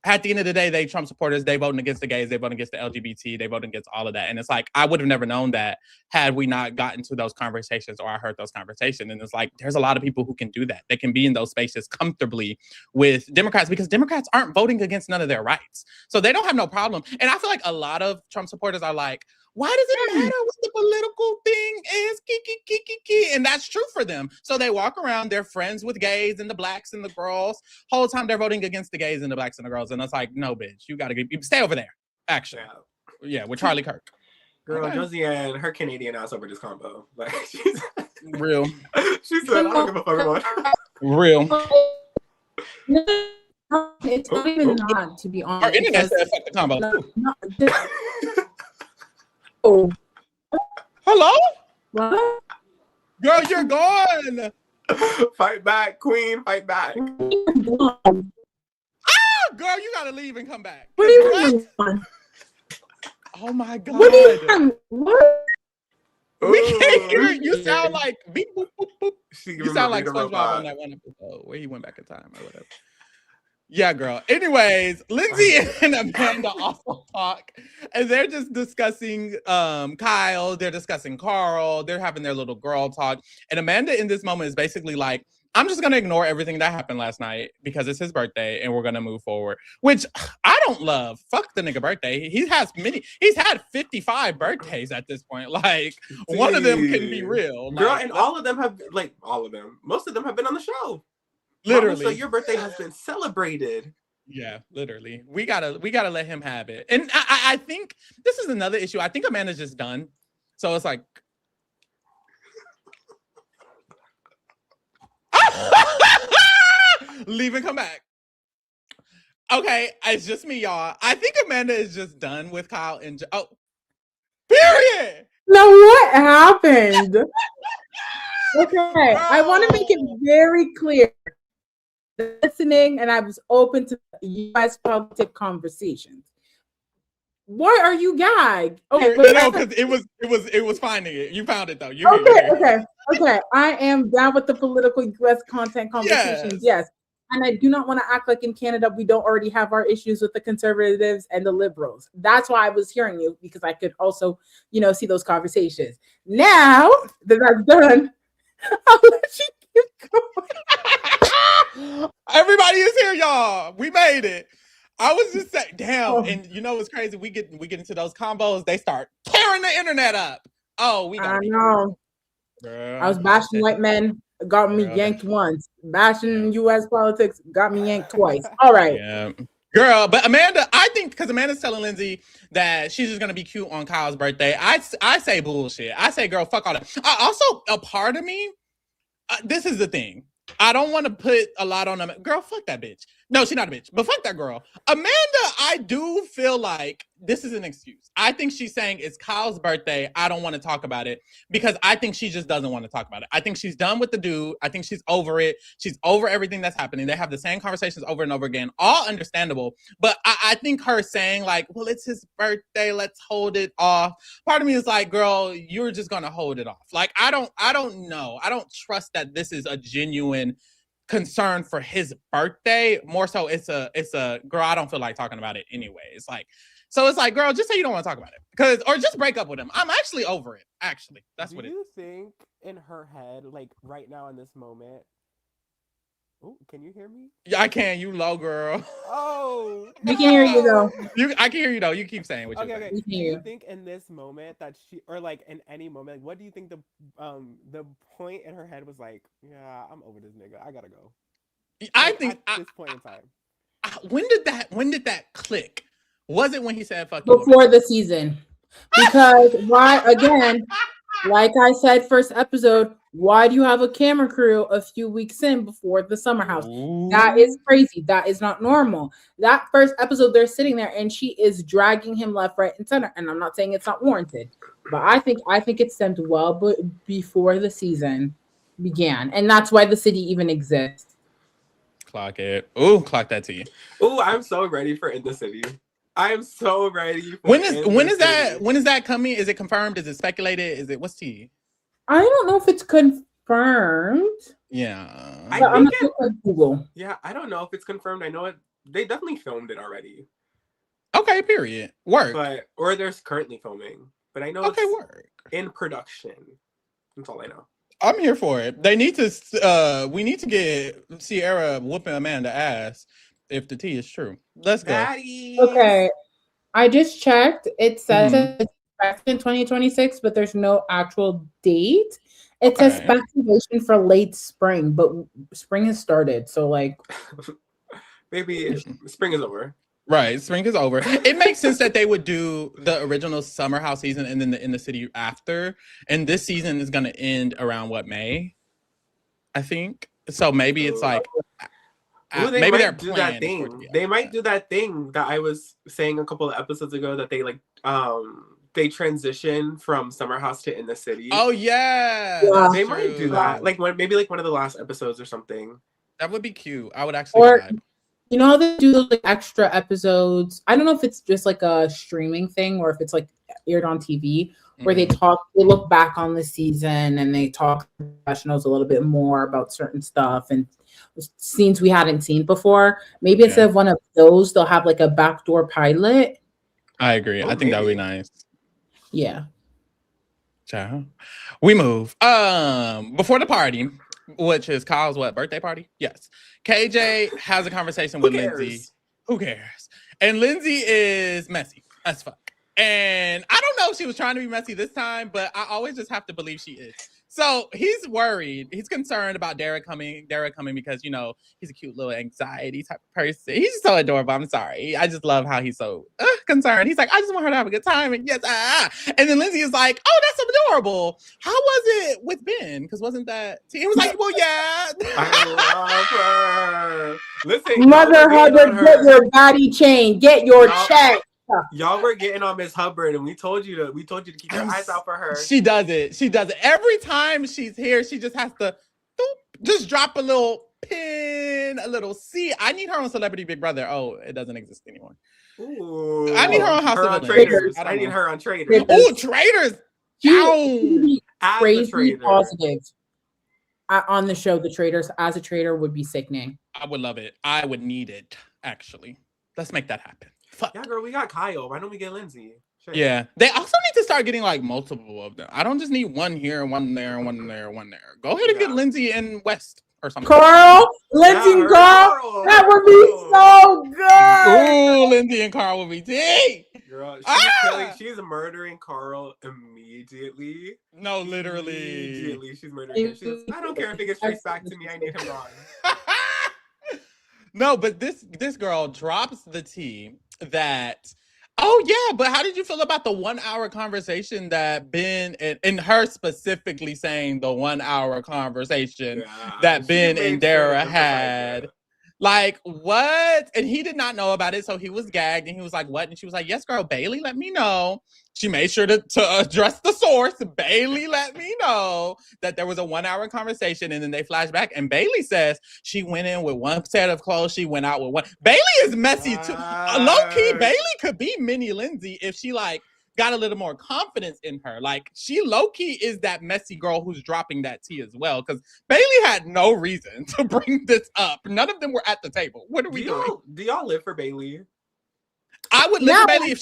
At the end of the day, they Trump supporters, they voting against the gays, they voting against the LGBT, they voting against all of that. And it's like, I would have never known that had we not gotten to those conversations or I heard those conversations. And it's like, there's a lot of people who can do that. They can be in those spaces comfortably with Democrats because Democrats aren't voting against none of their rights. So they don't have no problem. And I feel like a lot of Trump supporters are like, why does it matter what the political thing is? And that's true for them. So they walk around, they're friends with gays and the blacks and the girls. Whole time they're voting against the gays and the blacks and the girls. And it's like, no, bitch, you got to stay over there. Actually. Yeah, with Charlie Kirk. Girl, okay. Josie and her Canadian ass over this combo. Like, she's real. She said, I don't give a fuck about real. It's not even not, to be honest. Our internet said fuck the combo. Oh. Hello? What? Girl, you're gone. Fight back, queen. Fight back. Girl, you gotta leave and come back. What do you mean? Oh my God. What do you mean? What? We can't hear it. You sound like beep, boop, boop, boop. You sound like SpongeBob on that one episode where he went back in time or whatever. Yeah, girl. Anyways, Lindsay and Amanda also talk, and they're just discussing Kyle. They're discussing Carl. They're having their little girl talk. And Amanda in this moment is basically like, I'm just going to ignore everything that happened last night because it's his birthday and we're going to move forward, which I don't love. Fuck the nigga birthday. He's had 55 birthdays at this point. Like, one of them can be real. Girl, like, and all of them have, like, most of them have been on the show. Literally. So your birthday has been celebrated. Yeah, literally. We gotta let him have it. And I think this is another issue. I think Amanda's just done. So it's like leave and come back. Okay, it's just me, y'all. I think Amanda is just done with Kyle and period. Now what happened? Okay, I want to make it very clear. Listening, and I was open to U.S. politic conversations. Why are you gagged? Okay, no, because it was finding it. You found it though. Okay. I am down with the political U.S. content conversations. Yes. And I do not want to act like in Canada we don't already have our issues with the conservatives and the liberals. That's why I was hearing you, because I could also, see those conversations. Now that that's done, I'll let you keep going. Everybody is here, y'all. We made it. I was just saying, damn. And you know what's crazy? We get into those combos, they start tearing the internet up. Oh, we got. I know. Girl, I was bashing white men. got me yanked once. Bashing U.S. politics got me yanked twice. All right. Yeah. Girl, but Amanda, I think because Amanda's telling Lindsay that she's just gonna be cute on Kyle's birthday. I say bullshit. I say, girl, fuck all that. Also, a part of me, this is the thing. I don't want to put a lot on them. Girl, fuck that bitch. No, she's not a bitch, but fuck that girl. Amanda, I do feel like this is an excuse. I think she's saying it's Kyle's birthday. I don't want to talk about it because I think she just doesn't want to talk about it. I think she's done with the dude. I think she's over it. She's over everything that's happening. They have the same conversations over and over again. All understandable. But I think her saying like, well, it's his birthday. Let's hold it off. Part of me is like, girl, you're just going to hold it off. Like, I don't know. I don't trust that this is a genuine concern for his birthday. More so it's a girl, I don't feel like talking about it anyway. It's like, so it's like, girl, just say you don't want to talk about it, or just break up with him. I'm actually over it. Actually, that's what it is. Do you think in her head, like right now in this moment? Oh, can you hear me? Yeah, I can. You low, girl. Oh, we can hear you though. I can hear you though. You keep saying what you're saying. Okay. Do you think in this moment that she, or like in any moment, like, what do you think the point in her head was like? Yeah, I'm over this nigga. I gotta go. I like, think at this point in time. When did that click? Was it when he said "fuck you"? Before the season, because why again? Like I said, first episode, why do you have a camera crew a few weeks in before the summer house? Ooh. That is crazy. That is not normal. That first episode, they're sitting there and she is dragging him left, right, and center. And I'm not saying it's not warranted, but I think it stemmed well before the season began. And that's why the city even exists. Clock it. Ooh, clock that to you. Ooh, I'm so ready for In the City. I am so ready. When is that coming? Is it confirmed? Is it speculated? Is it what's tea? I don't know if it's confirmed. Yeah, I'm on Google. Yeah, I don't know if it's confirmed. I know it. They definitely filmed it already. Okay, period. Work. Or there's currently filming, but I know it's work in production. That's all I know. I'm here for it. They need to. We need to get Sierra whooping Amanda ass. If the tea is true, let's go. Daddy. Okay, I just checked. It says it's in 2026, but there's no actual date. It says speculation for late spring, but spring has started. So like, maybe spring is over. Right, spring is over. It makes sense that they would do the original summer house season and then the In the City after. And this season is going to end around May, I think. So maybe it's like. Maybe they're do that thing. They might do that thing that I was saying a couple of episodes ago that they like they transition from Summer House to In the City. Oh yeah. They might do that. Like maybe one of the last episodes or something. That would be cute. I would actually you know how they do those like extra episodes? I don't know if it's just like a streaming thing or if it's like aired on TV where they look back on the season and they talk to professionals a little bit more about certain stuff and scenes we hadn't seen before. Maybe instead of one of those, they'll have like a backdoor pilot. I agree. I think that would be nice. Yeah. Ciao. We move. Before the party, which is Kyle's birthday party? Yes. KJ has a conversation with Lindsay. Who cares? And Lindsay is messy as fuck. And I don't know if she was trying to be messy this time, but I always just have to believe she is. So he's worried. He's concerned about Derek coming because, you know, he's a cute little anxiety type of person. He's so adorable. I'm sorry. I just love how he's so concerned. He's like, I just want her to have a good time. And yes, And then Lindsay is like, oh, that's adorable. How was it with Ben? Because wasn't that... He was like, well, yeah. I love her. Listen, Mother Hubbard, get your body chain. Get your check. Y'all were getting on Miss Hubbard, and we told you to keep your eyes out for her. She does it. Every time she's here, she just has to just drop a little pin, a little C. I need her on Celebrity Big Brother. Oh, it doesn't exist anymore. Ooh, I need her on House of Traitors. I need her on Traitors. Oh, Traitors! Crazy positive on the show. The Traitors as a traitor would be sickening. I would love it. I would need it. Actually, let's make that happen. Fuck. Yeah, girl, we got Kyle. Why don't we get Lindsay? Sure. Yeah. They also need to start getting like multiple of them. I don't just need one here, one there, one there, one there. Go ahead and get Lindsay and West or something. Carl, Lindsay and Carl. That would be so good. Ooh, Lindsay and Carl would be deep. Girl, she's murdering Carl immediately. No, literally. Immediately, she's murdering him. She goes, I don't care if it gets traced back to me. I need him gone. No, but this girl drops the tea that, oh yeah, but how did you feel about the 1 hour conversation that Ben and her specifically saying the 1 hour conversation that Ben and Dara had? Like, what? And he did not know about it, so he was gagged, and he was like, what? And she was like, yes, girl, Bailey let me know. She made sure to address the source. Bailey let me know that there was a 1 hour conversation, and then they flash back, and Bailey says she went in with one set of clothes, she went out with one. Bailey is messy, too. Low-key, Bailey could be mini Lindsay if she, like, got a little more confidence in her. Like, she low-key is that messy girl who's dropping that tea as well, because Bailey had no reason to bring this up. None of them were at the table. What are we doing? Do y'all live for Bailey? I would live for Bailey if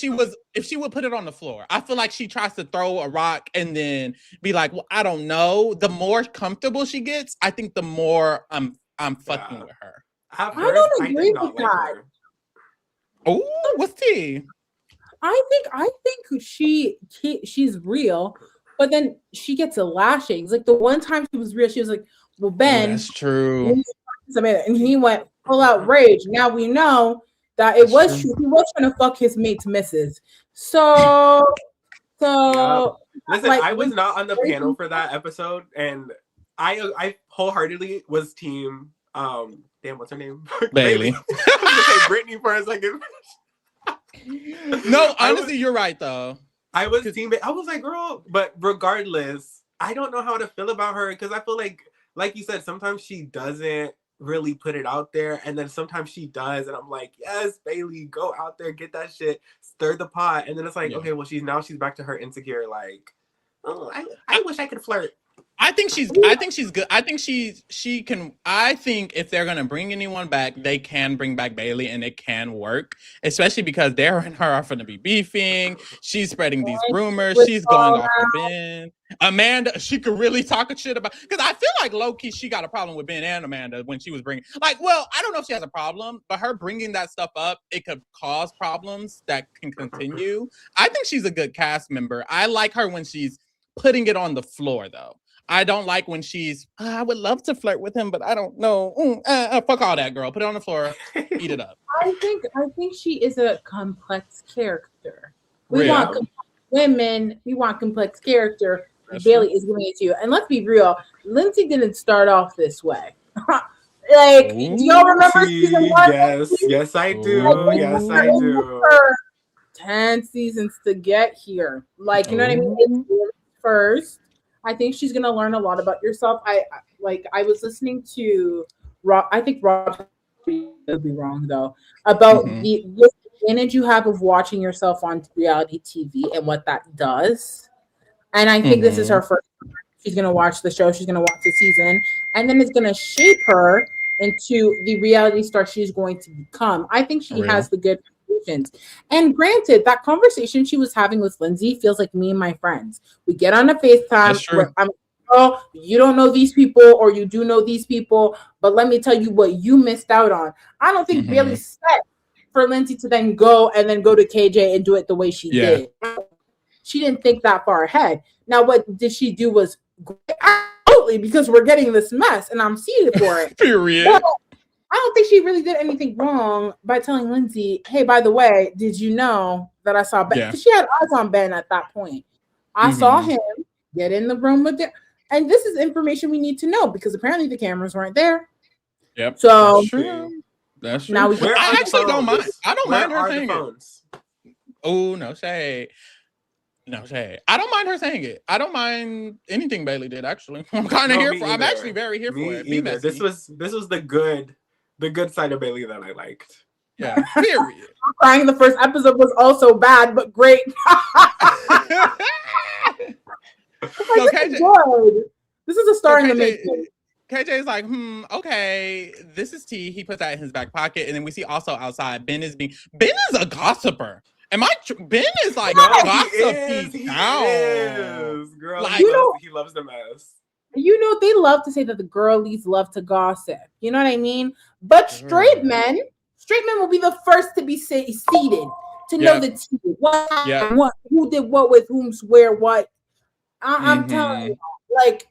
she would put it on the floor. I feel like she tries to throw a rock and then be like, well, I don't know. The more comfortable she gets, I think the more I'm fucking with her. I don't agree with that. Oh, what's tea? I think she's real, but then she gets a lashings. Like the one time she was real, she was like, well, Ben, that's true. And he went full out rage. Now we know that it was true. He was trying to fuck his mate's missus. So yeah. Listen, like, I was not on the panel for that episode, and I wholeheartedly was team damn, what's her name? Bailey. Brittany for a second. No, honestly, you're right though. I was I was like, girl, but regardless, I don't know how to feel about her because I feel like you said, sometimes she doesn't really put it out there, and then sometimes she does, and I'm like, yes, Bailey, go out there, get that shit, stir the pot, and then it's like, okay, well, she's back to her insecure, like, oh, I wish I could flirt. I think she's good. I think she can. I think if they're gonna bring anyone back, they can bring back Bailey, and it can work. Especially because Dara and her are gonna be beefing. She's spreading these rumors. She's going off the Ben. Amanda, she could really talk a shit about. Because I feel like low key she got a problem with Ben and Amanda when she was bringing. Like, well, I don't know if she has a problem, but her bringing that stuff up, it could cause problems that can continue. I think she's a good cast member. I like her when she's putting it on the floor, though. I don't like when she's, I would love to flirt with him, but I don't know. Fuck all that, girl. Put it on the floor. Eat it up. I think she is a complex character. We want women. We want complex character. Bailey is giving it to you. And let's be real. Lindsay didn't start off this way. Like, do y'all remember season 1? Yes, I do. Yes, I do. 10 seasons to get here. Like, you know what I mean? First. I think she's gonna learn a lot about yourself. I was listening to Rob. I think Rob would be wrong though about the advantage you have of watching yourself on reality TV and what that does. And I think this is her first. She's gonna watch the show. She's gonna watch the season, and then it's gonna shape her into the reality star she's going to become. I think she has the good. And granted, that conversation she was having with Lindsay feels like me and my friends. We get on a FaceTime. Where I'm like, oh, you don't know these people, or you do know these people, but let me tell you what you missed out on. I don't think Bailey set for Lindsay to then go to KJ and do it the way she did. She didn't think that far ahead. Now, what did she do was absolutely, because we're getting this mess, and I'm seated for it. Period. But I don't think she really did anything wrong by telling Lindsay, hey, by the way, did you know that I saw Ben? Because she had eyes on Ben at that point. I saw him get in the room with it. And this is information we need to know because apparently the cameras weren't there. Yep. So that's true. Now I actually don't mind. I don't mind her saying it. Oh, no shade. No shade. I don't mind her saying it. I don't mind anything Bailey did, actually. I'm kind of here for I'm actually very here for it. This was the good side of Bailey that I liked. Yeah. Period. Crying the first episode was also bad, but great. So KJ, this is a star in the making. KJ's like, okay, this is tea. He put that in his back pocket, and then we see also outside Ben is a gossiper. Ben is like gossipy down. Girl, like, he loves the mess. You know, they love to say that the girlies love to gossip. You know what I mean? But straight men will be the first to be seated. to know the tea. What, who did what with whom, where, what. I'm telling you, like,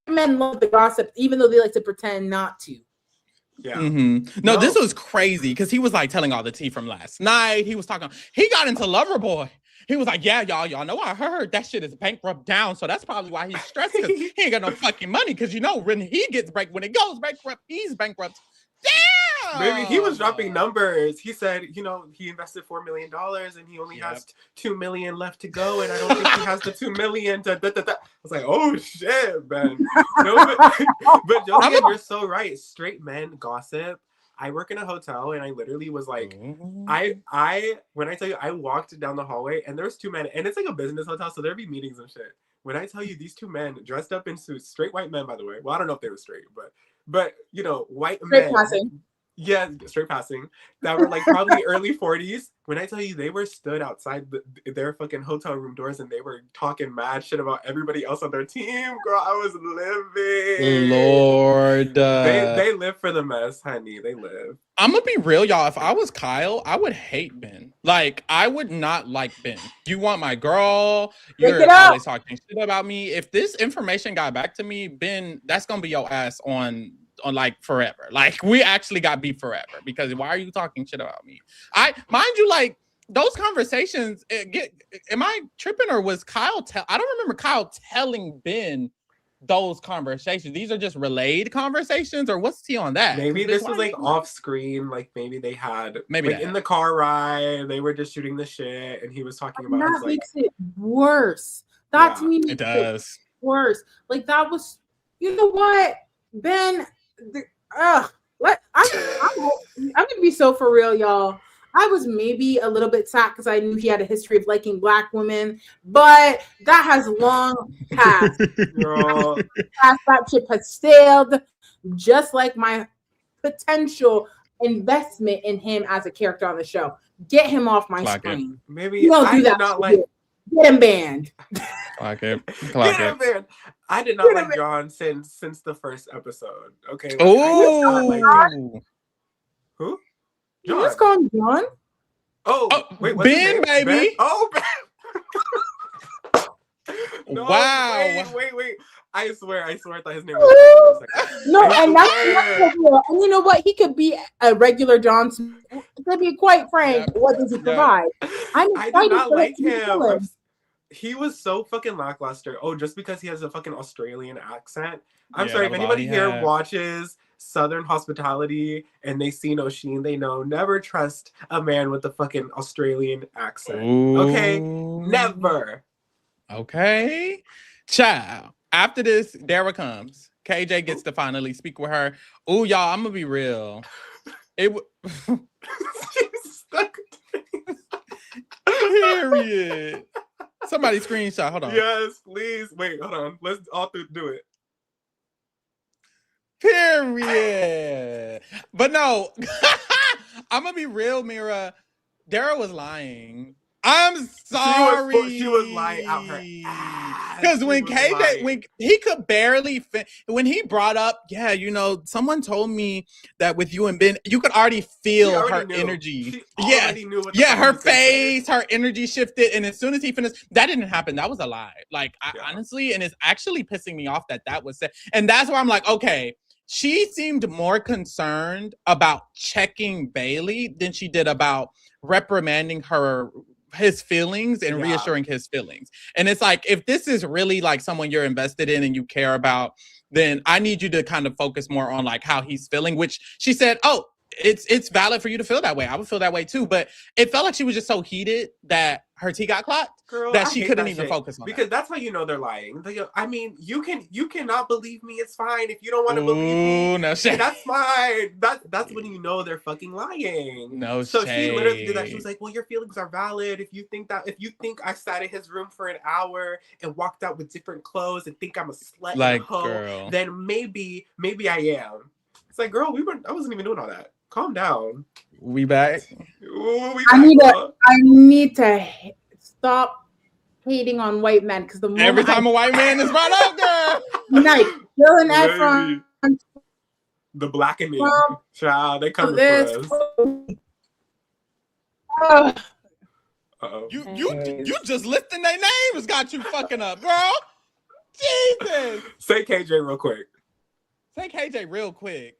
men love the gossip, even though they like to pretend not to. Yeah. No, this was crazy because he was like telling all the tea from last night. He was talking. He got into Loverboy. He was like, "Yeah, y'all know I heard that shit is bankrupt down, so that's probably why he's stressed because he ain't got no fucking money. Because you know when he gets when it goes bankrupt, he's bankrupt. Damn, maybe he was dropping numbers. He said, you know, he invested $4 million and he only has $2 million left to go, and I don't think he has the $2 million to. I was like, oh shit, man. No, but Josiane, you're so right. Straight men gossip. I work in a hotel, and I literally was like, I when I tell you, I walked down the hallway, and there's two men, and it's like a business hotel, so there'd be meetings and shit. When I tell you, these two men dressed up in suits, straight white men, by the way. Well, I don't know if they were straight, but you know, white straight men. Passing. Yeah, straight passing. That were like probably early 40s. When I tell you, they were stood outside their fucking hotel room doors and they were talking mad shit about everybody else on their team. Girl, I was living. Lord. They live for the mess, honey. They live. I'm gonna be real, y'all. If I was Kyle, I would hate Ben. Like, I would not like Ben. You want my girl. You're always talking shit about me. If this information got back to me, Ben, that's gonna be your ass on like forever. Like, we actually got beef forever because why are you talking shit about me? Mind you, like, those conversations am I tripping or was Kyle I don't remember Kyle telling Ben those conversations. These are just relayed conversations, or what's tea on that? Maybe this was like off screen, like maybe they had like in the car ride, they were just shooting the shit and he was talking about that makes it worse. That to me makes it does worse. Like, that was, you know what, Ben, I'm gonna be so for real, y'all. I was maybe a little bit sad because I knew he had a history of liking Black women, but that has long passed. That ship has sailed, just like my potential investment in him as a character on the show. Get him off my screen. Maybe you don't do that. Not like get him banned. Get him banned. I did not like John since the first episode. Okay. Oh. Who? John. You just call him John? Oh, wait, what's Ben, baby. Ben? Oh, Ben. No, wow. Wait. I swear I thought his name was No, and that's real. And you know what? He could be a regular John. To be quite frank, what does he provide? I did not like him. He was so fucking lackluster. Oh, just because he has a fucking Australian accent. I'm sorry, if anybody here watches Southern Hospitality and they see O'Sheen, they know never trust a man with a fucking Australian accent. Ooh. Okay? Never. Okay. Child. After this, Dara comes. KJ gets to finally speak with her. Ooh, y'all, I'm gonna be real. Period. Somebody screenshot. Hold on. Yes, please. Wait, hold on. Let's all do it. Period. But no, I'm gonna be real, Mira. Dara was lying. I'm sorry. She was lying out her ass. Because when KJ, when he could barely, when he brought up, yeah, you know, someone told me that with you and Ben, you could already feel her energy. Her face, her energy shifted. And as soon as he finished, that didn't happen. That was a lie. Like, honestly, and it's actually pissing me off that was said. And that's why I'm like, okay, she seemed more concerned about checking Bailey than she did about reprimanding his feelings and reassuring his feelings. And it's like, if this is really like someone you're invested in and you care about, then I need you to kind of focus more on like how he's feeling, which she said, oh, it's valid for you to feel that way. I would feel that way too. But it felt like she was just so heated that her tea got clocked. Girl, that she couldn't even focus on because that's how you know they're lying. I mean, you cannot believe me. It's fine if you don't want to believe me. No shade. That's fine. That's when you know they're fucking lying. No so shade. She literally did that. She was like, "Well, your feelings are valid. If you think I sat in his room for an hour and walked out with different clothes and think I'm a slut and a hoe, girl, then maybe I am." It's like, girl, I wasn't even doing all that. Calm down. We back. I need to stop hating on white men because every time a white man is brought up, girl. Night, Dylan Efron, the blackening, child, they coming for us. You just listing their names got you fucking up, girl. Jesus. Say KJ real quick. Say KJ real quick.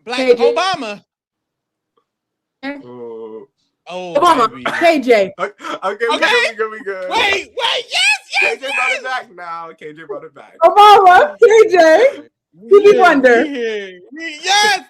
Black KJ. Obama. Ooh. Oh, Obama. baby. KJ. Okay, we good. Wait, yes. KJ brought it back now. KJ brought it back. Obama. KJ. Stevie Wonder. Yes.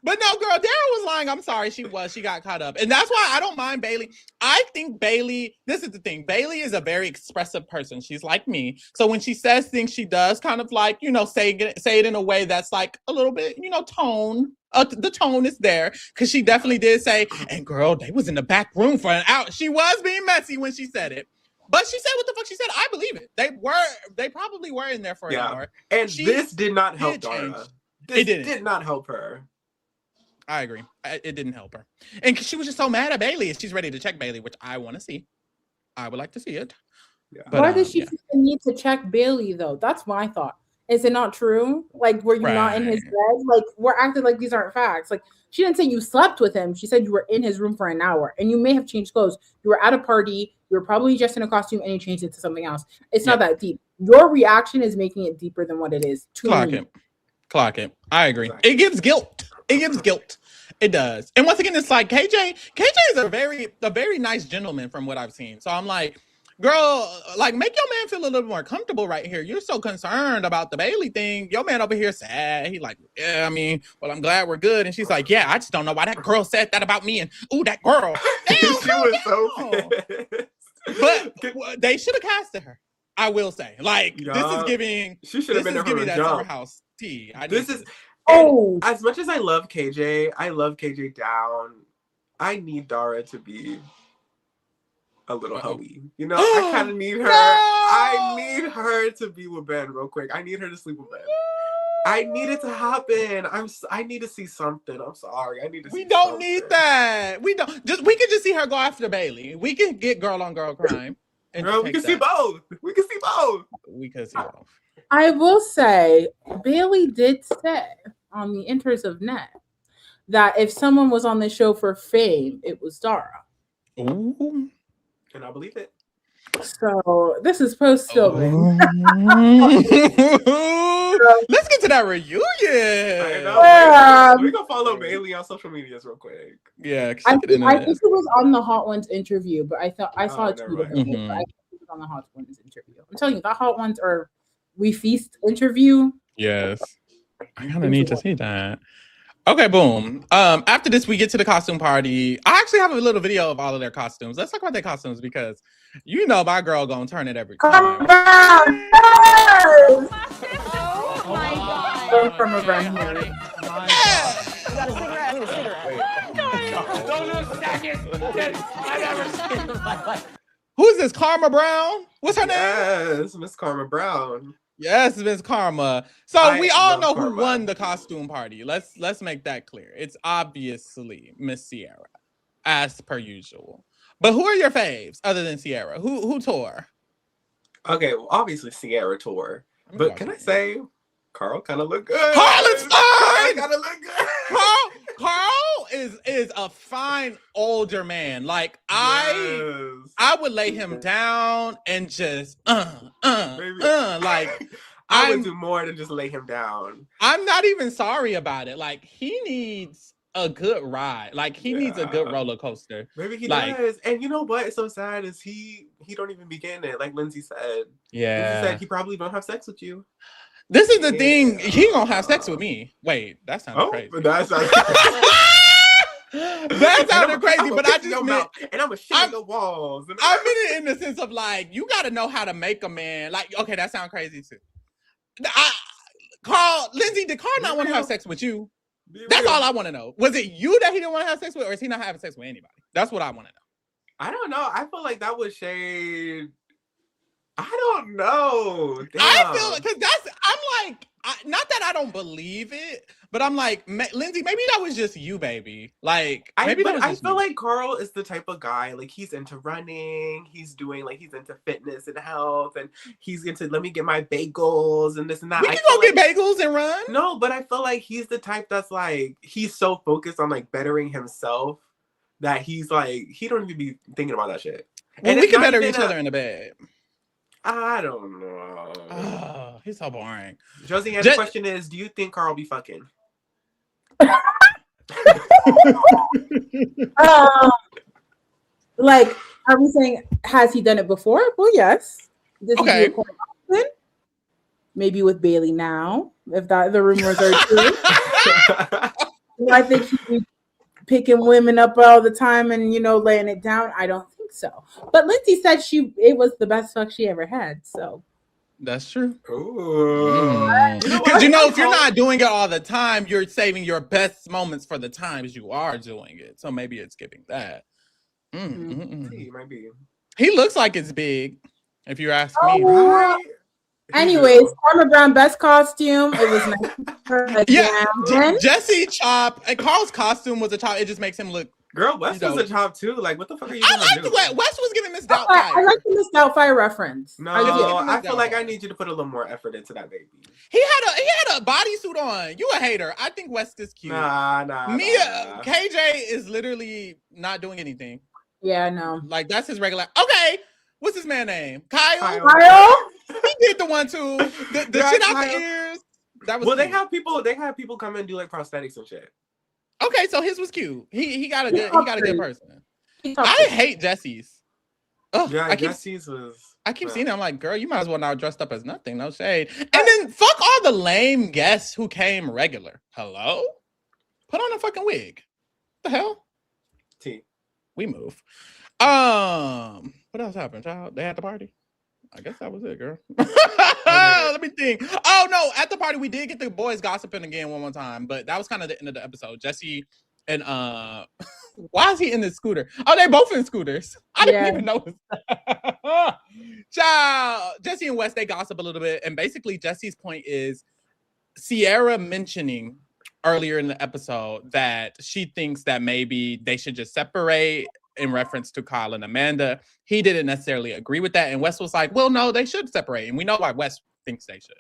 But no, girl, Dara was lying. I'm sorry, she got caught up. And that's why I don't mind Bailey. I think Bailey, this is the thing. Bailey is a very expressive person. She's like me. So when she says things, she does kind of like, say it in a way that's like a little bit, tone. The tone is there. Because she definitely did say, and girl, they was in the back room for an hour. She was being messy when she said it. But she said what the fuck she said. I believe it. They probably were in there for an hour. And this did not help Dara. This did not help her. I agree. It didn't help her. And she was just so mad at Bailey. She's ready to check Bailey, which I want to see. I would like to see it. Yeah. But, why does she feel the need to check Bailey, though? That's my thought. Is it not true? Like, were you not in his bed? Like, we're acting like these aren't facts. Like, she didn't say you slept with him. She said you were in his room for an hour. And you may have changed clothes. You were at a party. You were probably just in a costume and you changed it to something else. It's not that deep. Your reaction is making it deeper than what it is. Clock it. I agree. Exactly. It gives guilt. It does. And once again, it's like KJ is a very nice gentleman from what I've seen. So I'm like, girl, like make your man feel a little more comfortable right here. You're so concerned about the Bailey thing. Your man over here sad. He like, I'm glad we're good. And she's like, yeah, I just don't know why that girl said that about me. And ooh, that girl. Damn, she was so pissed. But they should have casted her. I will say, like, this is giving. She should have been there from the jump. Summer House tea. As much as I love KJ down. I need Dara to be a little hoey. I kind of need her. No! I need her to be with Ben real quick. I need her to sleep with Ben. I need it to happen. I need to see something. I'm sorry. I need to see something. We don't need that. We can just see her go after Bailey. We can get girl on girl crime. Girl, we can see both. We can see both. I will say, Bailey did say on the Enters of Net that if someone was on the show for fame, it was Dara. Ooh. And I believe it. So this is post-filming. Let's get to that reunion. We're gonna follow Bailey on social medias real quick. Yeah, I think it was on the Hot Ones interview, but I saw it tweeted. But I think it was on the Hot Ones interview. I'm telling you, the Hot Ones are We Feast interview. Yes, I kind of need to see that. Okay, boom. After this, we get to the costume party. I actually have a little video of all of their costumes. Let's talk about their costumes because my girl gonna turn it every time. Oh my god. From around here. You got a cigarette? I need a cigarette. Don't lose seconds. I've never seen in my life. Who's this? Karma Brown? What's her name? Yes, Miss Karma Brown. Yes, Miss Karma. So we all know who won the costume party. Let's make that clear. It's obviously Miss Sierra, as per usual. But who are your faves other than Sierra? Who tore? Okay, well, obviously Sierra tore. But can I say Carl kind of looked good? Carl is fine. Kind of look good. Carl is a fine older man. Like I would lay him down and just like I would do more than just lay him down. I'm not even sorry about it. Like he needs a good ride. Like he needs a good roller coaster. Maybe he does. And you know what? It's so sad is he don't even begin it. Like Lindsay said. Yeah. Lindsay said he probably don't have sex with you. This is the thing. He gonna have sex with me. Wait, that sounds crazy. That sounds that sounded crazy, but I just meant, and I'm a shit in the walls. I mean it in the sense of like you got to know how to make a man. Like, okay, that sounds crazy too. Lindsay, did Carl not want to have sex with you? That's all I want to know. Was it you that he didn't want to have sex with, or is he not having sex with anybody? That's what I want to know. I don't know. I feel like that was shade. I don't know. Damn. I feel because I'm like, not that I don't believe it, but I'm like, Lindsay, maybe that was just you, baby. Like, maybe I feel like Carl is the type of guy, like he's into running, he's into fitness and health, and he's into let me get my bagels and this and that. We can go get bagels and run. No, but I feel like he's the type that's like, he's so focused on like bettering himself that he's like, he don't even be thinking about that shit. Well, And we can better each other in the bed. I don't know. Oh, he's so boring. Josie, and the question is, do you think Carl be fucking? Like, are we saying, has he done it before? Well, yes. Does he do it quite often? Maybe with Bailey now, if the rumors are true. I think he'd be picking women up all the time and, laying it down. I don't think so. But Lindsay said it was the best fuck she ever had, so. That's true. Because if you're not doing it all the time, you're saving your best moments for the times you are doing it. So maybe it's giving that. He might be. He looks like it's big, if you ask me. Right? Anyways, Farmer Brown best costume. It was nice. Jesse Chop and Carl's costume was a chop. It just makes him look. Girl, West was a chop too. Like, what the fuck are you gonna do? West was giving Miss Doubtfire. I like the Miss Doubtfire reference. No, I feel like I need you to put a little more effort into that baby. He had a bodysuit on. You a hater? I think West is cute. Nah. KJ is literally not doing anything. Yeah, no. Like that's his regular. Okay, what's his man name? Kyle. He did the one too. The shit out the ears. That was. Well, cute. They have people come and do like prosthetics and shit. Okay, so his was cute. He got a good person. I hate Jesse's. Jesse's was. I keep seeing it. I'm like, girl, you might as well not dressed up as nothing. No shade. And then fuck all the lame guests who came regular. Hello? Put on a fucking wig. What the hell? We move. What else happened, child? They had the party. I guess that was it, girl. Let me think. Oh no, at the party we did get the boys gossiping again one more time, but that was kind of the end of the episode. Jesse and why is he in the scooter? Oh, they both in scooters. I didn't even know. Child, Jesse and Wes, they gossip a little bit, and basically Jesse's point is Sierra mentioning earlier in the episode that she thinks that maybe they should just separate in reference to Kyle and Amanda. He didn't necessarily agree with that. And Wes was like, well, no, they should separate. And we know why Wes thinks they should.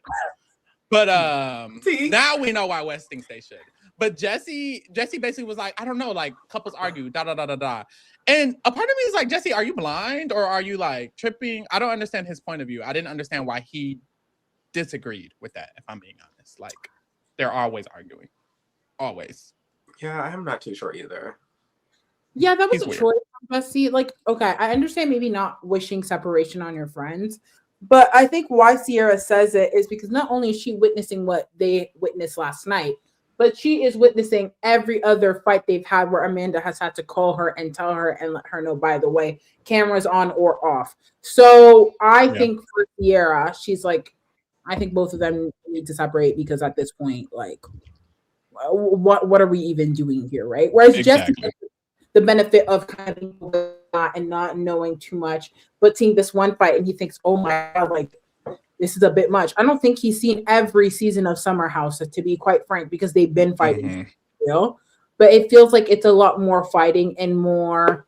But now we know why Wes thinks they should. But Jesse basically was like, I don't know, like couples argue, da. And a part of me is like, Jesse, are you blind or are you like tripping? I don't understand his point of view. I didn't understand why he disagreed with that, if I'm being honest. Like, they're always arguing. Always. Yeah, I'm not too sure either. Yeah, that was a choice. Jesse, like, okay, I understand maybe not wishing separation on your friends, but I think why Sierra says it is because not only is she witnessing what they witnessed last night, but she is witnessing every other fight they've had where Amanda has had to call her and tell her and let her know, by the way, cameras on or off. So I think for Sierra, she's like, I think both of them need to separate because at this point, like, what are we even doing here, right? Whereas Jesse, the benefit of kind of and not knowing too much, but seeing this one fight and he thinks, oh my God, like this is a bit much. I don't think he's seen every season of Summer House, to be quite frank, because they've been fighting, but it feels like it's a lot more fighting and more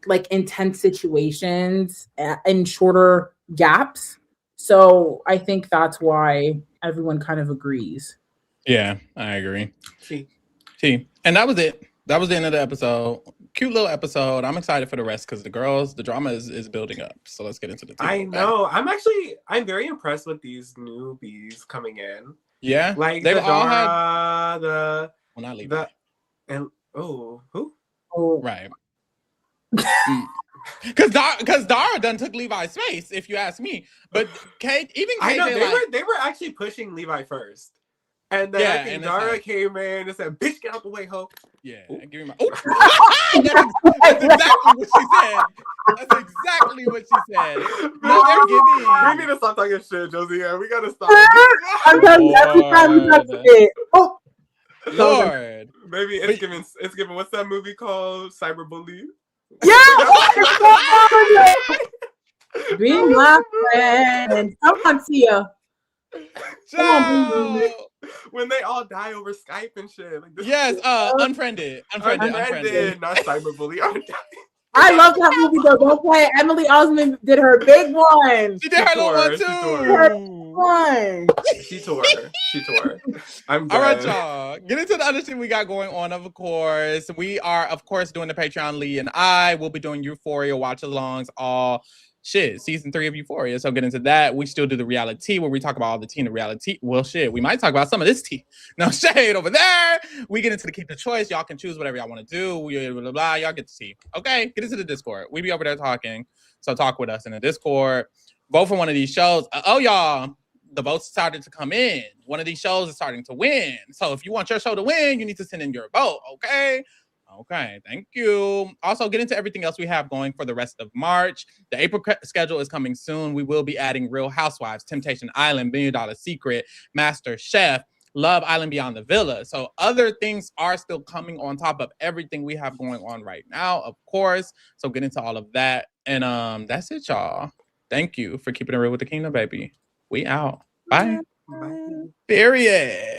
like intense situations in shorter gaps. So I think that's why everyone kind of agrees. Yeah, I agree. And that was it. That was the end of the episode. Cute little episode. I'm excited for the rest because the drama is building up. So let's get into the TV. I know. I'm very impressed with these newbies coming in. Yeah. Like they've all had not Levi. And who? Oh, right. Because Dara done took Levi's space, if you ask me. But Kate, I know they were actually pushing Levi first. And then I think Dara came in and said, bitch, get out the way, ho. Yeah, give me my... That's exactly what she said. That's exactly what she said. No, they're giving... We need to stop talking shit, Josie. Yeah, we got to stop. I'm telling you, every time we talk shit. Oh. Lord. Maybe it's giving, what's that movie called? Cyberbully? Yeah! Be my friend and come on, Tia. When they all die over Skype and shit. Like this unfriended. Not cyberbully. I love that movie though. Don't play it. Emily Osment did her big one. She did her little one too. She tore. I'm dead. All right, y'all. Get into the other thing we got going on. Of course, we are, of course, doing the Patreon. Lee and I will be doing Euphoria watch-alongs all season 3 of Euphoria. So get into that. We still do the reality where we talk about all the tea in the reality. Well, we might talk about some of this tea. No shade over there. We get into the keep the choice. Y'all can choose whatever y'all want to do. Blah, blah, blah. Y'all get to see. Okay, get into the Discord. We be over there talking. So talk with us in the Discord. Vote for one of these shows. Y'all, the votes started to come in. One of these shows is starting to win. So if you want your show to win, you need to send in your vote. Okay, thank you. Also, get into everything else we have going for the rest of March. The April schedule is coming soon. We will be adding Real Housewives, Temptation Island, $1 Million Secret, Master Chef, Love Island Beyond the Villa. So other things are still coming on top of everything we have going on right now, of course. So get into all of that. And that's it, y'all. Thank you for keeping it real with the Kingdom, baby. We out. Bye. Bye. Period.